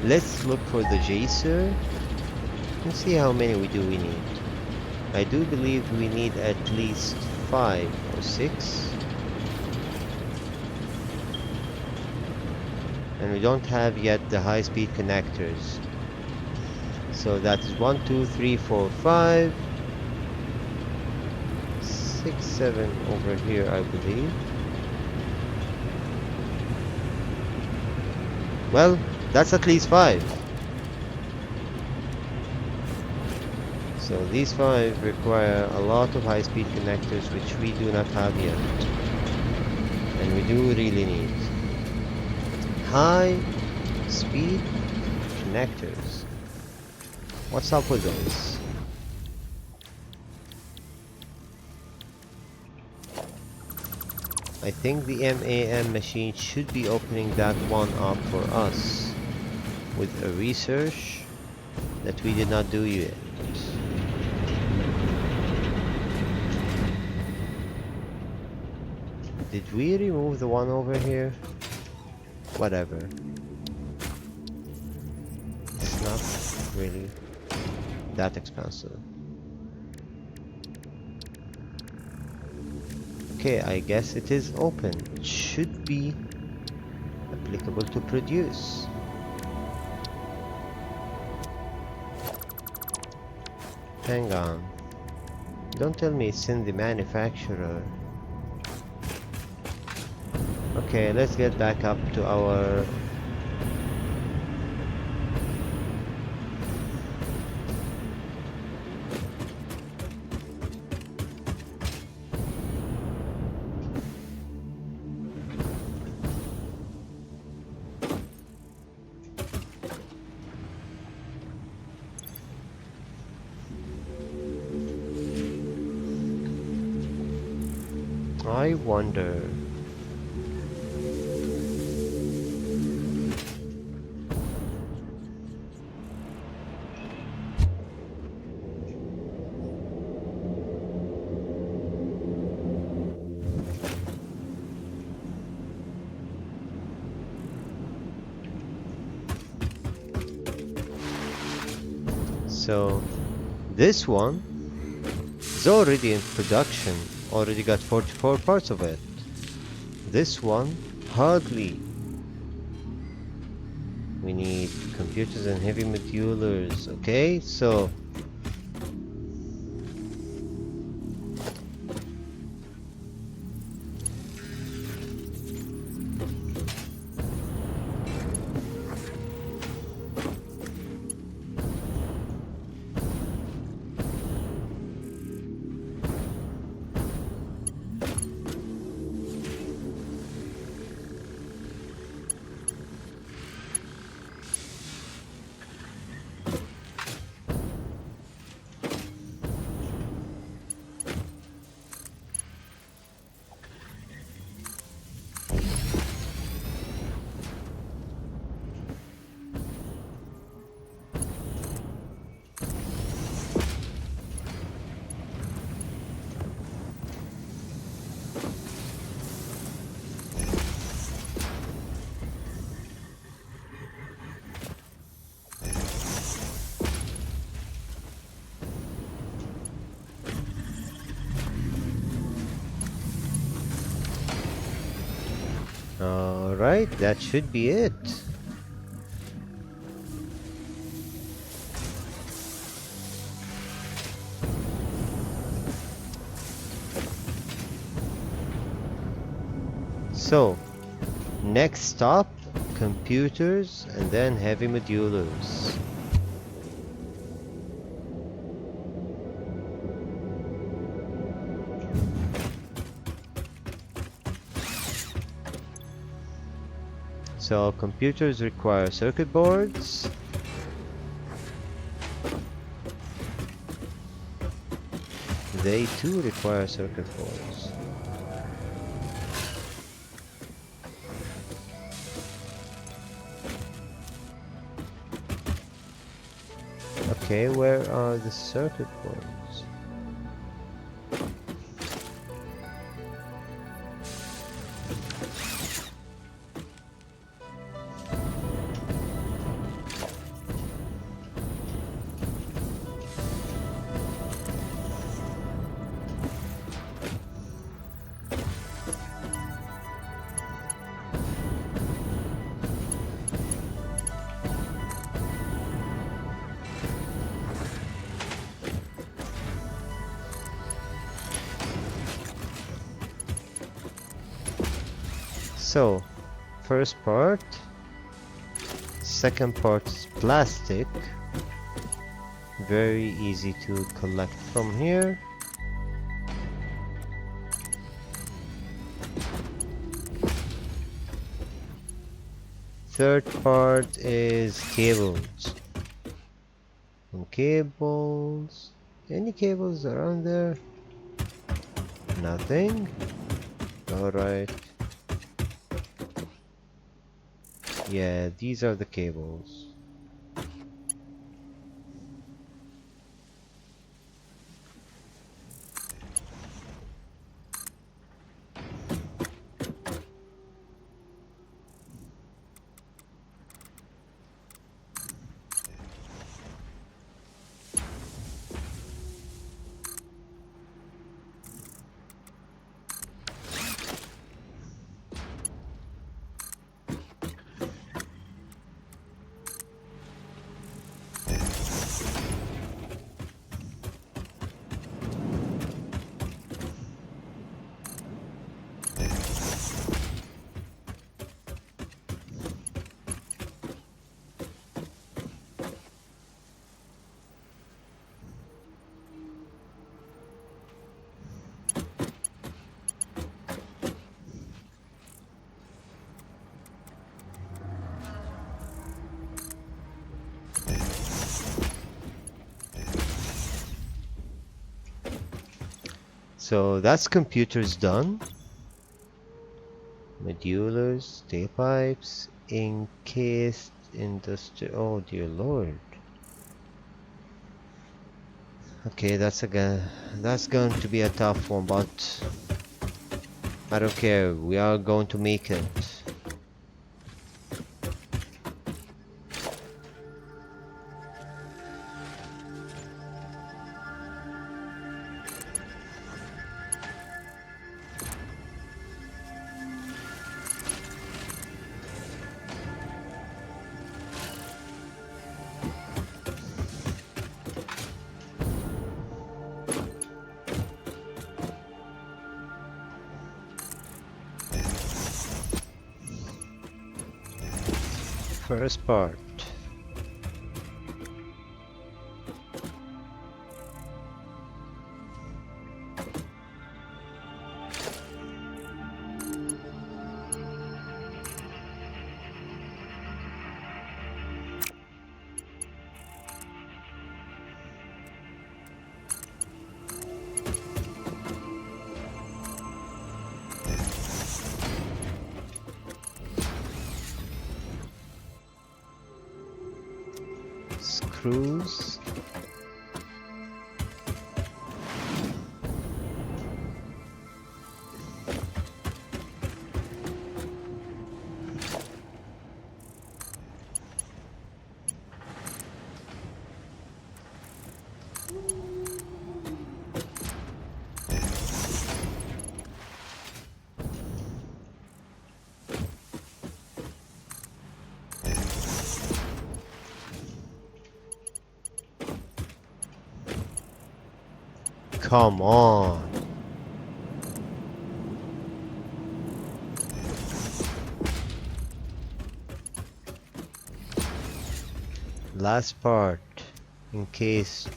Let's look for the jacer and see how many we need. I do believe we need at least 5 or 6. And we don't have yet the high-speed connectors. So that is 1, 2, 3, 4, 5, 6, 7 over here, I believe. Well, that's at least 5. So these 5 require a lot of high-speed connectors, which we do not have yet. And we do really need high-speed connectors. What's up with those? I think the MAM machine should be opening that one up for us with a research that we did not do yet. Did we remove the one over here? Whatever. It's not really that expensive. Okay, I guess it is open. It should be applicable to produce. Hang on. Don't tell me it's in the manufacturer. Okay, let's get back up to our I wonder. So this one is already in production, already got 44 parts of it. This one hardly. We need computers and heavy modulars. Okay, so alright, that should be it. So, next stop, computers and then heavy modulars. So computers require circuit boards. They too require circuit boards. Okay, where are the circuit boards? So, first part, second part is plastic, very easy to collect from here. Third part is cables. And cables, any cables around there? Nothing. Alright. Yeah, these are the cables. So that's computers done. Modulars, tailpipes, encased industry. Oh dear lord. Okay, that's going to be a tough one, but I don't care. We are going to make it. First part. Screws. Come on. Last part, encased.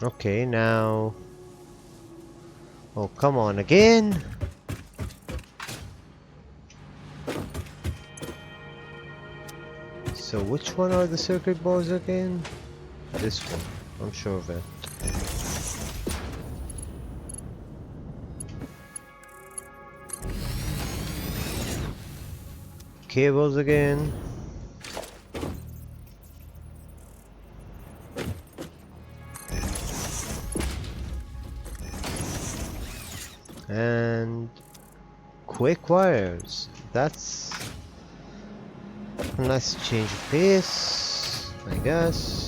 Okay, now. Oh, come on again. So which one are the circuit boards again? This one, I'm sure of it. Cables again. And quick wires. That's a nice change of pace, I guess.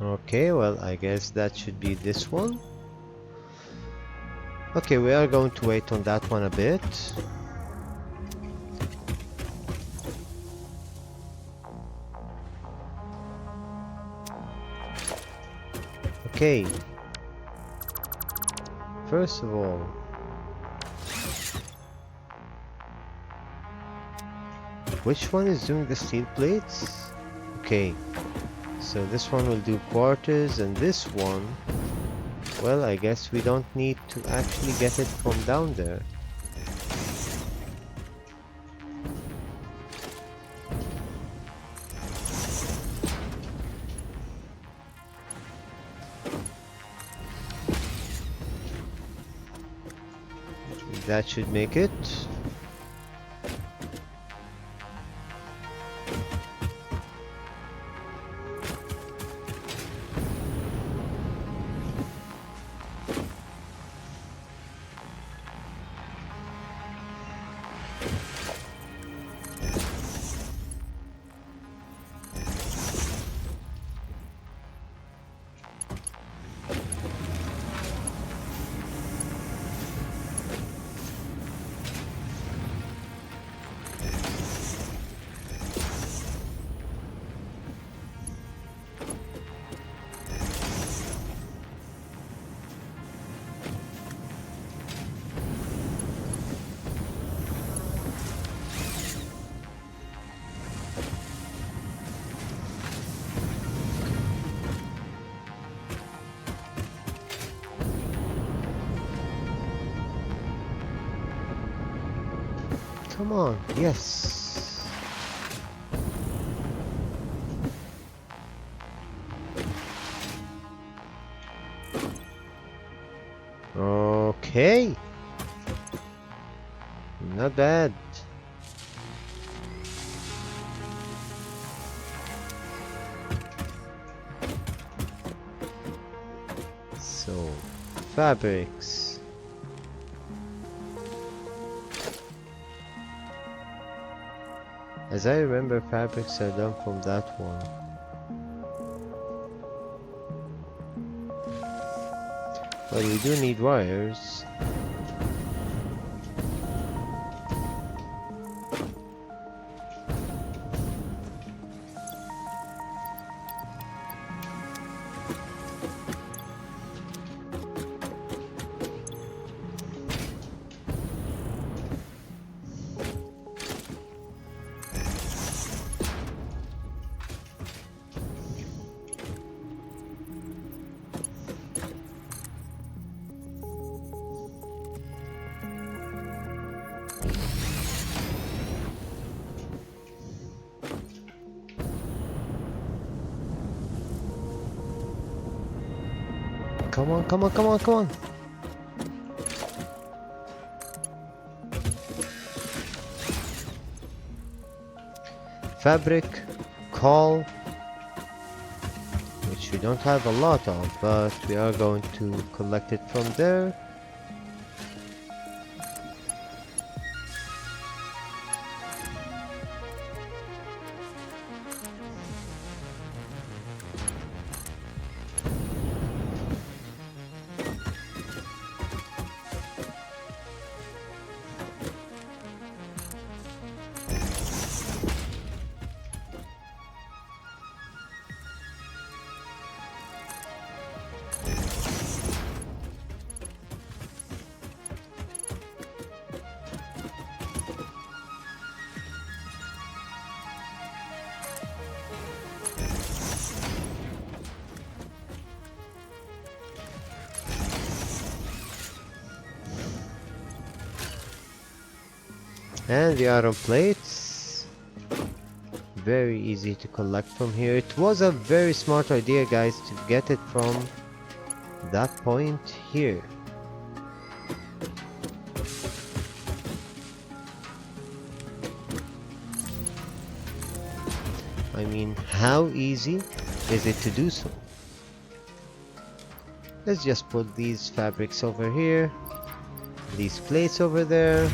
Okay, well, I guess that should be this one. Okay, we are going to wait on that one a bit. Okay. First of all, which one is doing the steel plates? Okay. So this one will do quarters, and this one, well, I guess we don't need to actually get it from down there. That should make it. Come on, yes. Okay. Not bad. So, fabrics. As I remember, fabrics are done from that one. But we do need wires. Come on, come on, come on, come on. Fabric, coal, which we don't have a lot of, but we are going to collect it from there. And the iron plates, very easy to collect from here. It was a very smart idea, guys, to get it from that point here. I mean, how easy is it to do so? Let's just put these fabrics over here, these plates over there,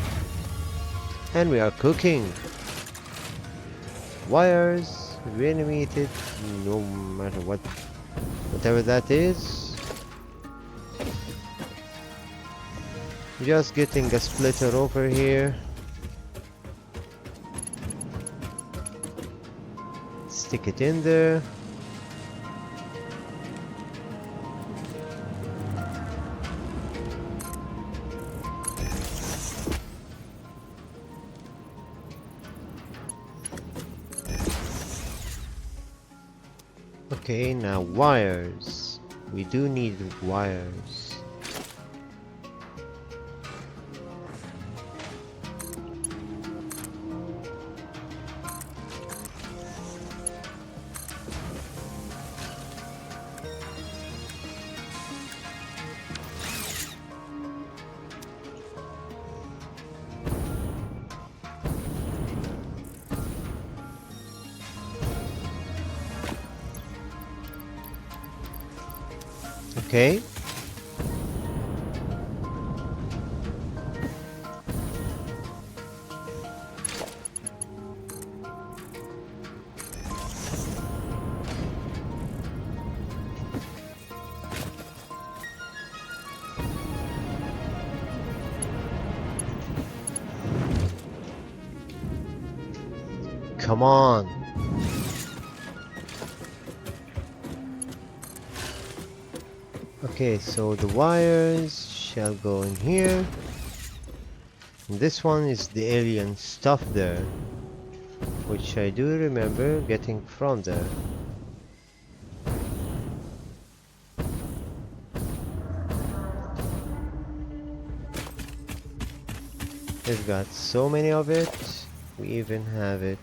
and we are cooking. Wires, reanimated, no matter what, whatever that is. Just getting a splitter over here. Stick it in there. Okay, now wires. We do need wires. Okay. Come on. Okay, so the wires shall go in here. And this one is the alien stuff there, which I do remember getting from there. We've got so many of it. We even have it.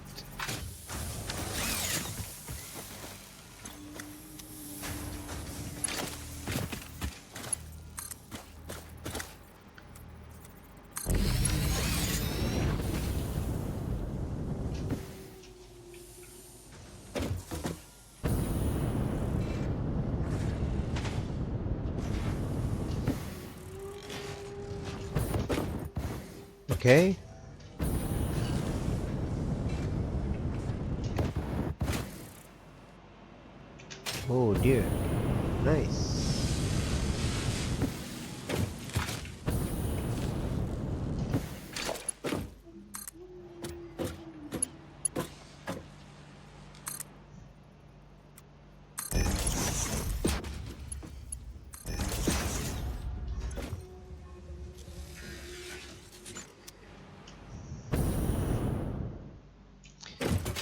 Okay. Oh dear. Nice.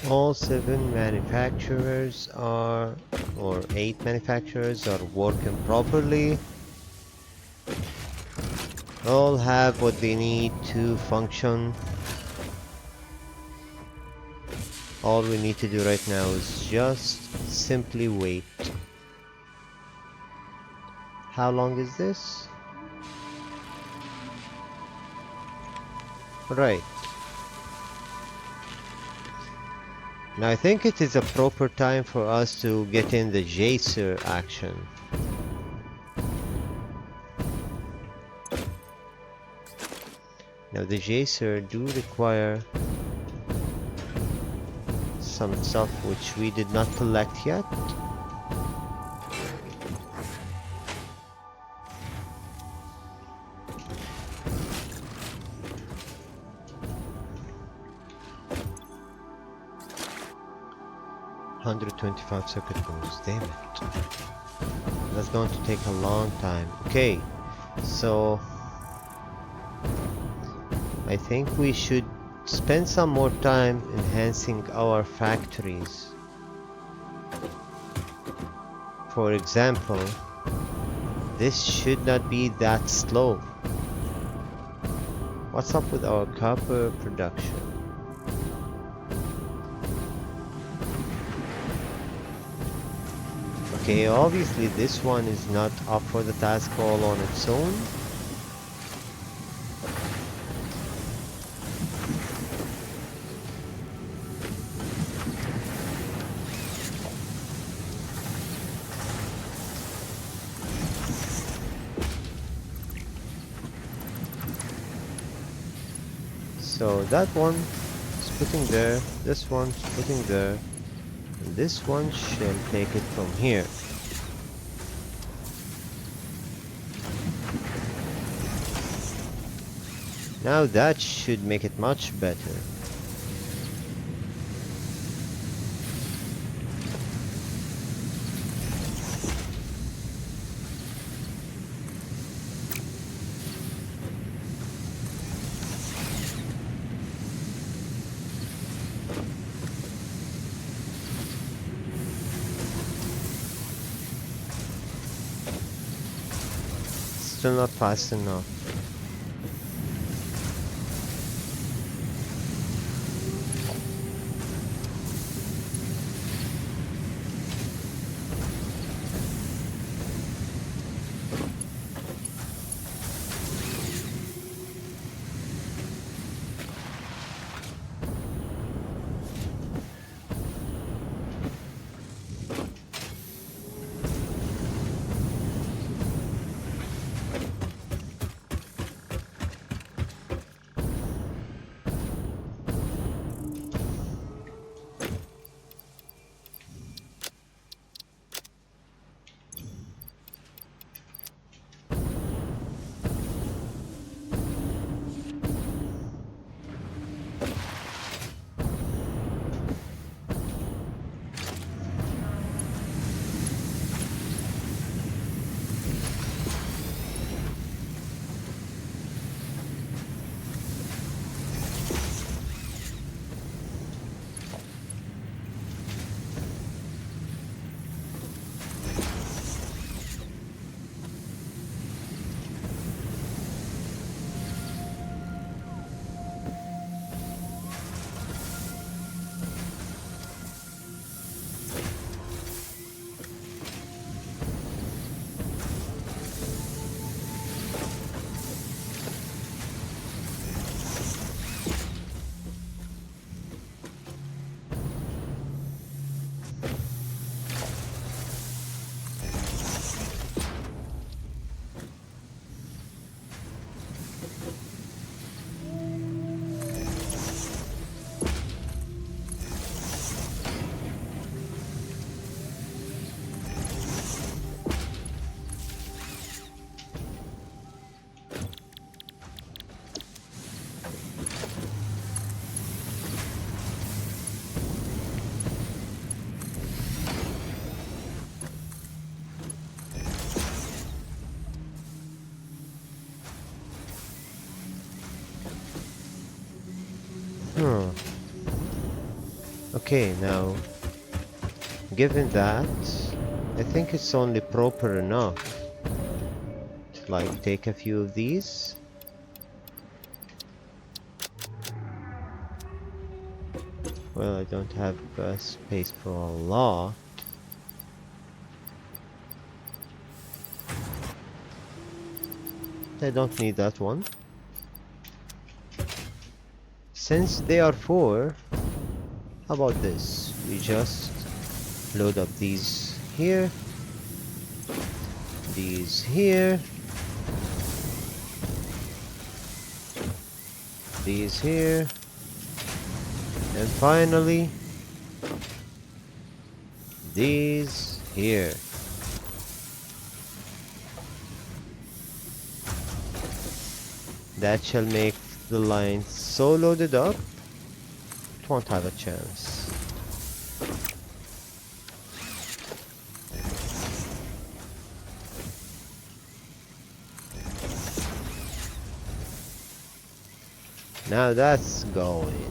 All 7 manufacturers are, or 8 manufacturers are working properly. All have what they need to function. All we need to do right now is just simply wait. How long is this? Right. Now I think it is a proper time for us to get in the Jacer action. Now the Jacer do require some stuff which we did not collect yet. $125 circuit boards, damn it. That's going to take a long time. Okay, so I think we should spend some more time enhancing our factories. For example, this should not be that slow. What's up with our copper production? Okay, obviously this one is not up for the task all on its own. So that one is putting there, this one's putting there, and this one shall take it from here. Now that should make it much better. Still not fast enough. Okay, now, given that, I think it's only proper enough to like take a few of these. Well, I don't have space for a lot. I don't need that one. Since they are 4, how about this? We just load up these here, these here, these here, and finally these here. That shall make the line so loaded up it won't have a chance. Now that's going.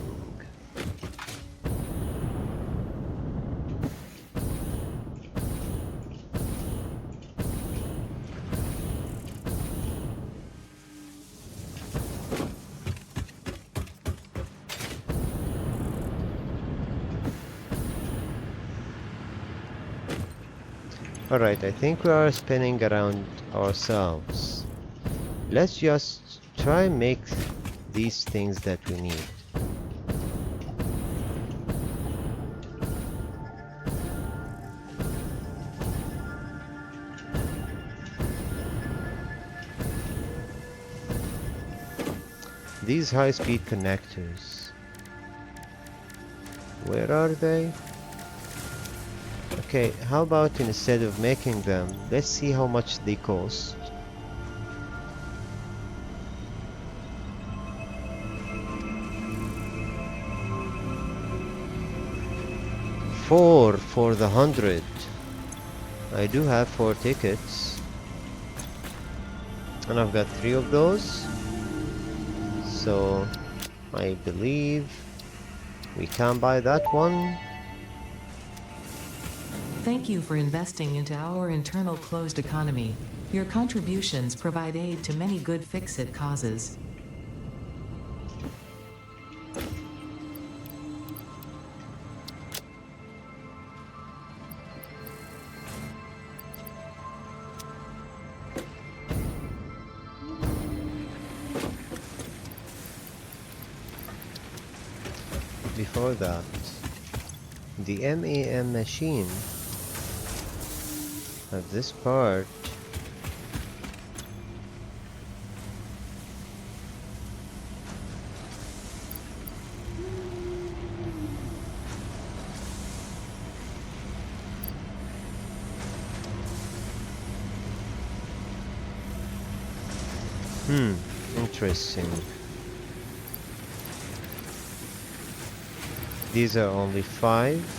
Alright, I think we are spinning around ourselves. Let's just try and make these things that we need. These high-speed connectors, where are they? Okay, how about instead of making them, let's see how much they cost. $4 for the 100. I do have 4 tickets, and I've got 3 of those, so I believe we can buy that one. Thank you for investing into our internal closed economy. Your contributions provide aid to many good fix-it causes. Before that, the MAM machine have this part. Interesting. These are only 5.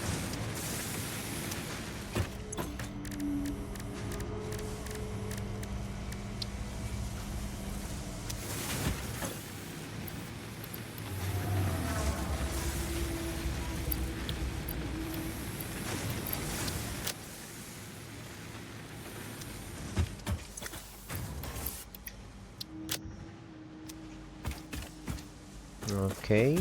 Okay.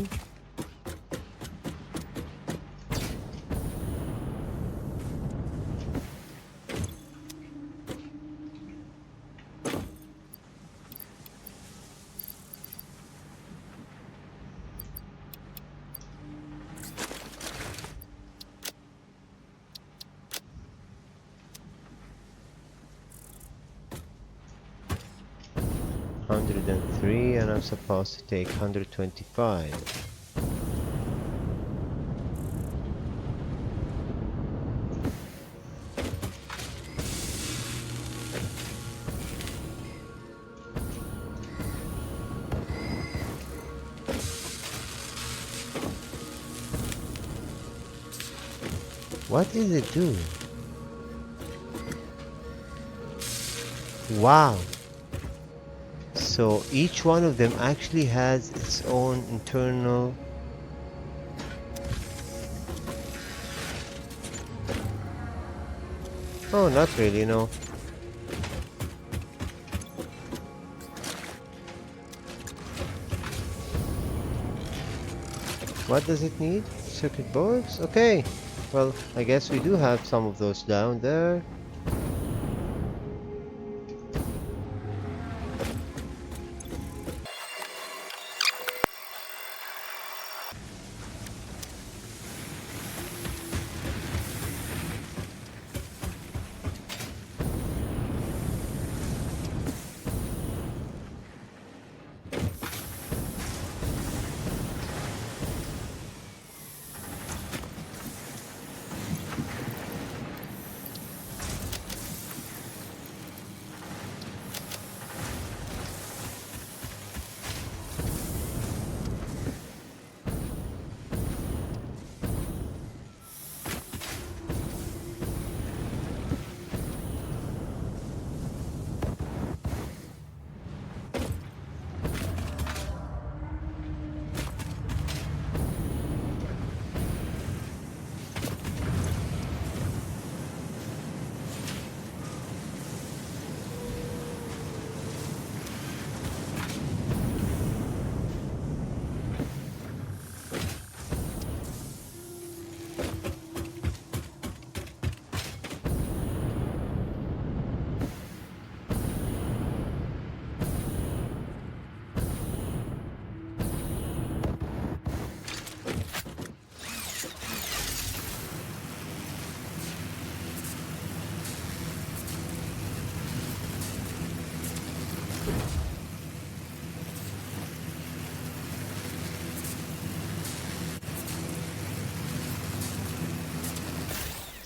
$103, and I'm supposed to take 125. What is it doing? Wow. So each one of them actually has its own internal oh, not really, no. What does it need? Circuit boards? Okay. Well, I guess we do have some of those down there.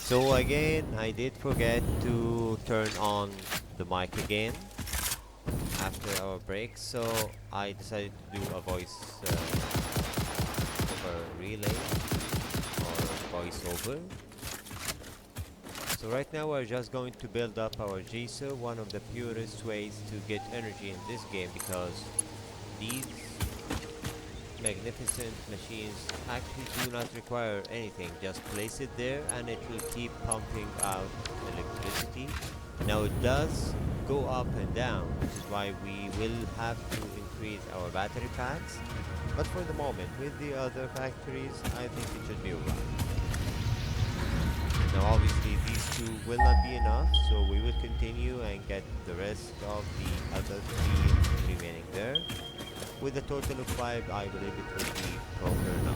So again, I did forget to turn on the mic again after our break, so I decided to do a voice over relay or voiceover. So right now we're just going to build up our GSO, one of the purest ways to get energy in this game, because these magnificent machines actually do not require anything. Just place it there and it will keep pumping out electricity. Now it does go up and down, which is why we will have to increase our battery packs, but for the moment with the other factories I think it should be alright. Now obviously these two will not be enough, so we will continue and get the rest of the other 3 remaining there. With a total of 5, I believe it will be proper enough.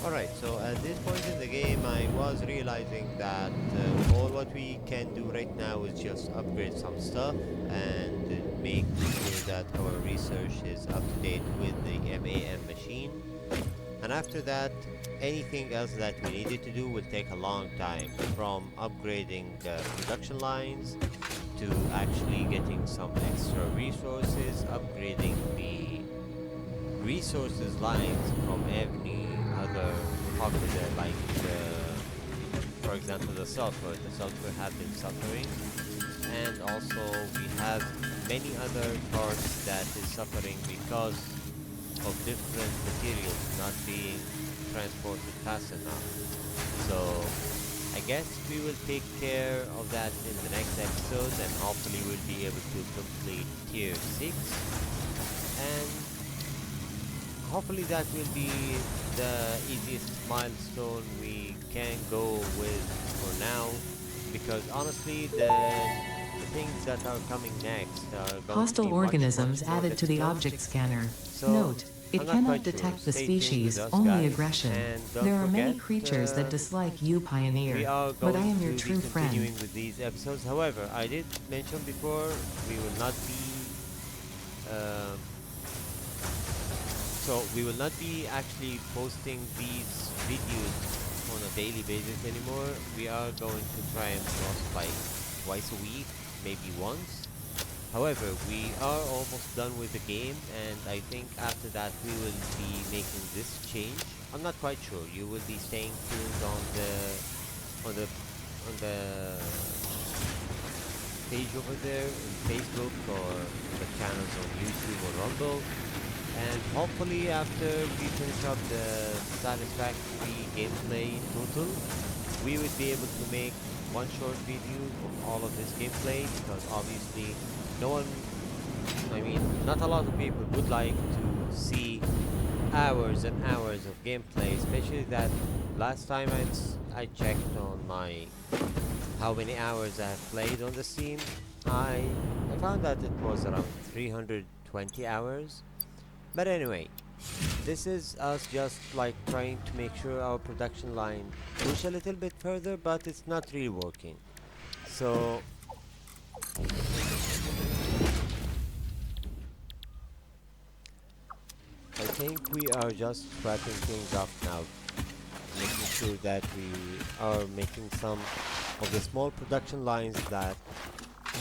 Alright, so at this point in the game I was realizing that all what we can do right now is just upgrade some stuff and make sure that our research is up to date with the MAM machine. And after that, anything else that we needed to do will take a long time, from upgrading production lines to actually getting some extra resources, upgrading the resources lines from every other popular, like for example the sulfur. The sulfur have been suffering, and also we have many other parts that is suffering because of different materials not being transported fast enough. So I guess we will take care of that in the next episode, and hopefully we'll be able to complete tier 6, and hopefully that will be the easiest milestone we can go with for now, because honestly the things that are coming next are going Hostile to be organisms much more added to the difficult. object scanner. So, Note, it I'm not cannot quite sure. detect the Stay tuned species, with us, only guys, aggression. and don't There are many forget, creatures that dislike you, Pioneer, we are but I going am your to true be continuing friend. with these episodes. However, I did mention before we will not be um, we will not be actually posting these videos on a daily basis anymore. We are going to try and post like twice a week, maybe once. However, we are almost done with the game, and I think after that we will be making this change. I'm not quite sure. You will be staying tuned on the page over there in Facebook, or the channels on YouTube or Rumble. And hopefully after we finish up the Satisfactory gameplay total, we would be able to make one short video of all of this gameplay, because obviously not a lot of people would like to see hours and hours of gameplay, especially that last time I checked on my how many hours I have played on the Steam. I found that it was around 320 hours. But anyway, this is us just like trying to make sure our production line push a little bit further, but it's not really working. So I think we are just wrapping things up now, making sure that we are making some of the small production lines that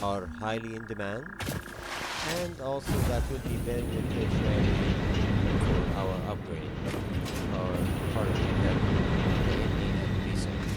are highly in demand, and also that will be beneficial for our upgrade or current level research.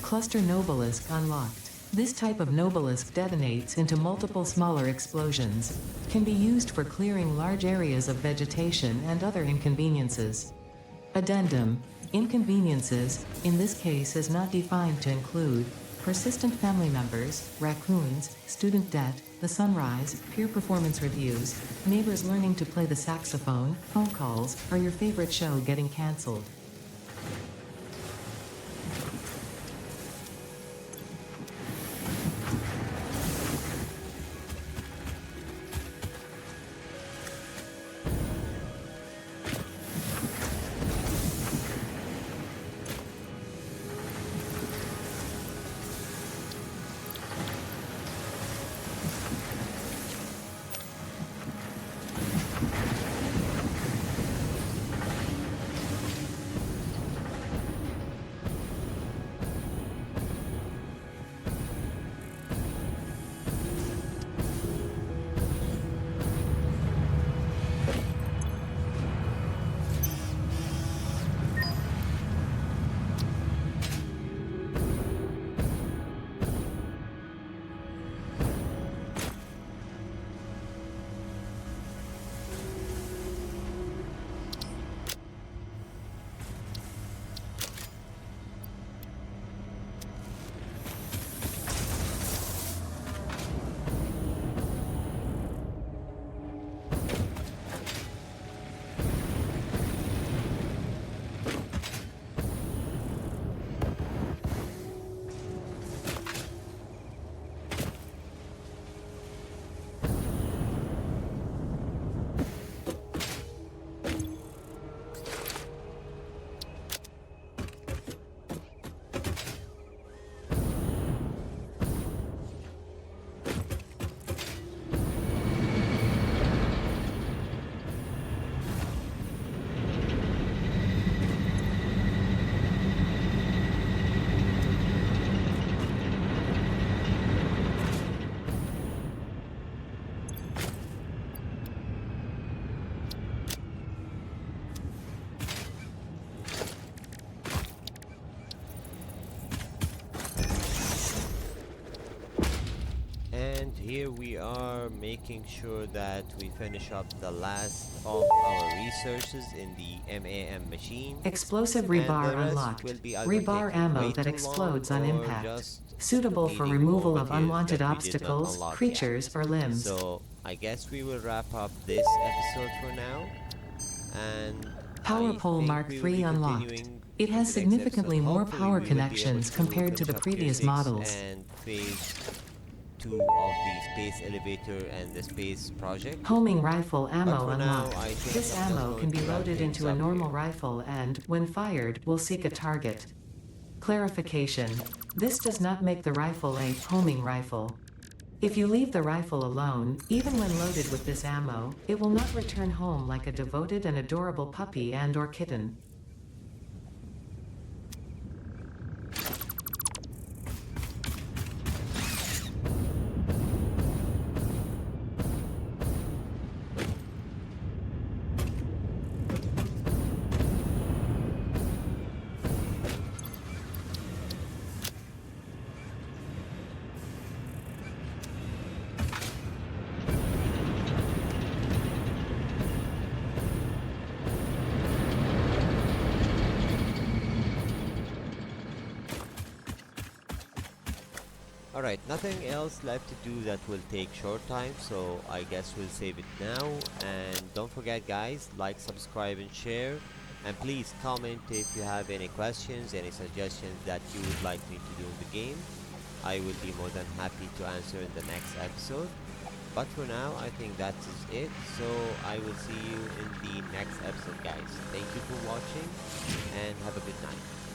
Cluster Nobelisk unlocked. This type of Nobelisk detonates into multiple smaller explosions. Can be used for clearing large areas of vegetation and other inconveniences. Addendum. Inconveniences, in this case is not defined to include persistent family members, raccoons, student debt, the sunrise, peer performance reviews, neighbors learning to play the saxophone, phone calls, or your favorite show getting cancelled. Here we are making sure that we finish up the last of our researches in the MAM machine. Explosive And the rebar rest unlocked. will be either Rebar taking ammo way that too explodes long on or impact. just Suitable for completing more removal of materials unwanted that we did not obstacles, unlock creatures, yet. or limbs. So I guess we will wrap up this episode for now, and Power I pole think Mark we will III be unlocked. continuing It in has the next significantly episode. more Hopefully power we will be able connections to compared to finish the up Tier previous 6 models. and Phase 2 of the space elevator and the space project. Homing rifle But ammo for now, unlocked. I think This I'm just ammo going can be to wrap loaded things into a up normal here. rifle and, when fired, will seek a target. Clarification. This does not make the rifle a homing rifle. If you leave the rifle alone, even when loaded with this ammo, it will not return home like a devoted and adorable puppy and/or kitten. Alright, nothing else left to do that will take short time, so I guess we'll save it now. And don't forget guys, like, subscribe and share. And please comment if you have any questions, any suggestions that you would like me to do in the game. I will be more than happy to answer in the next episode. But for now, I think that is it. So I will see you in the next episode guys. Thank you for watching and have a good night.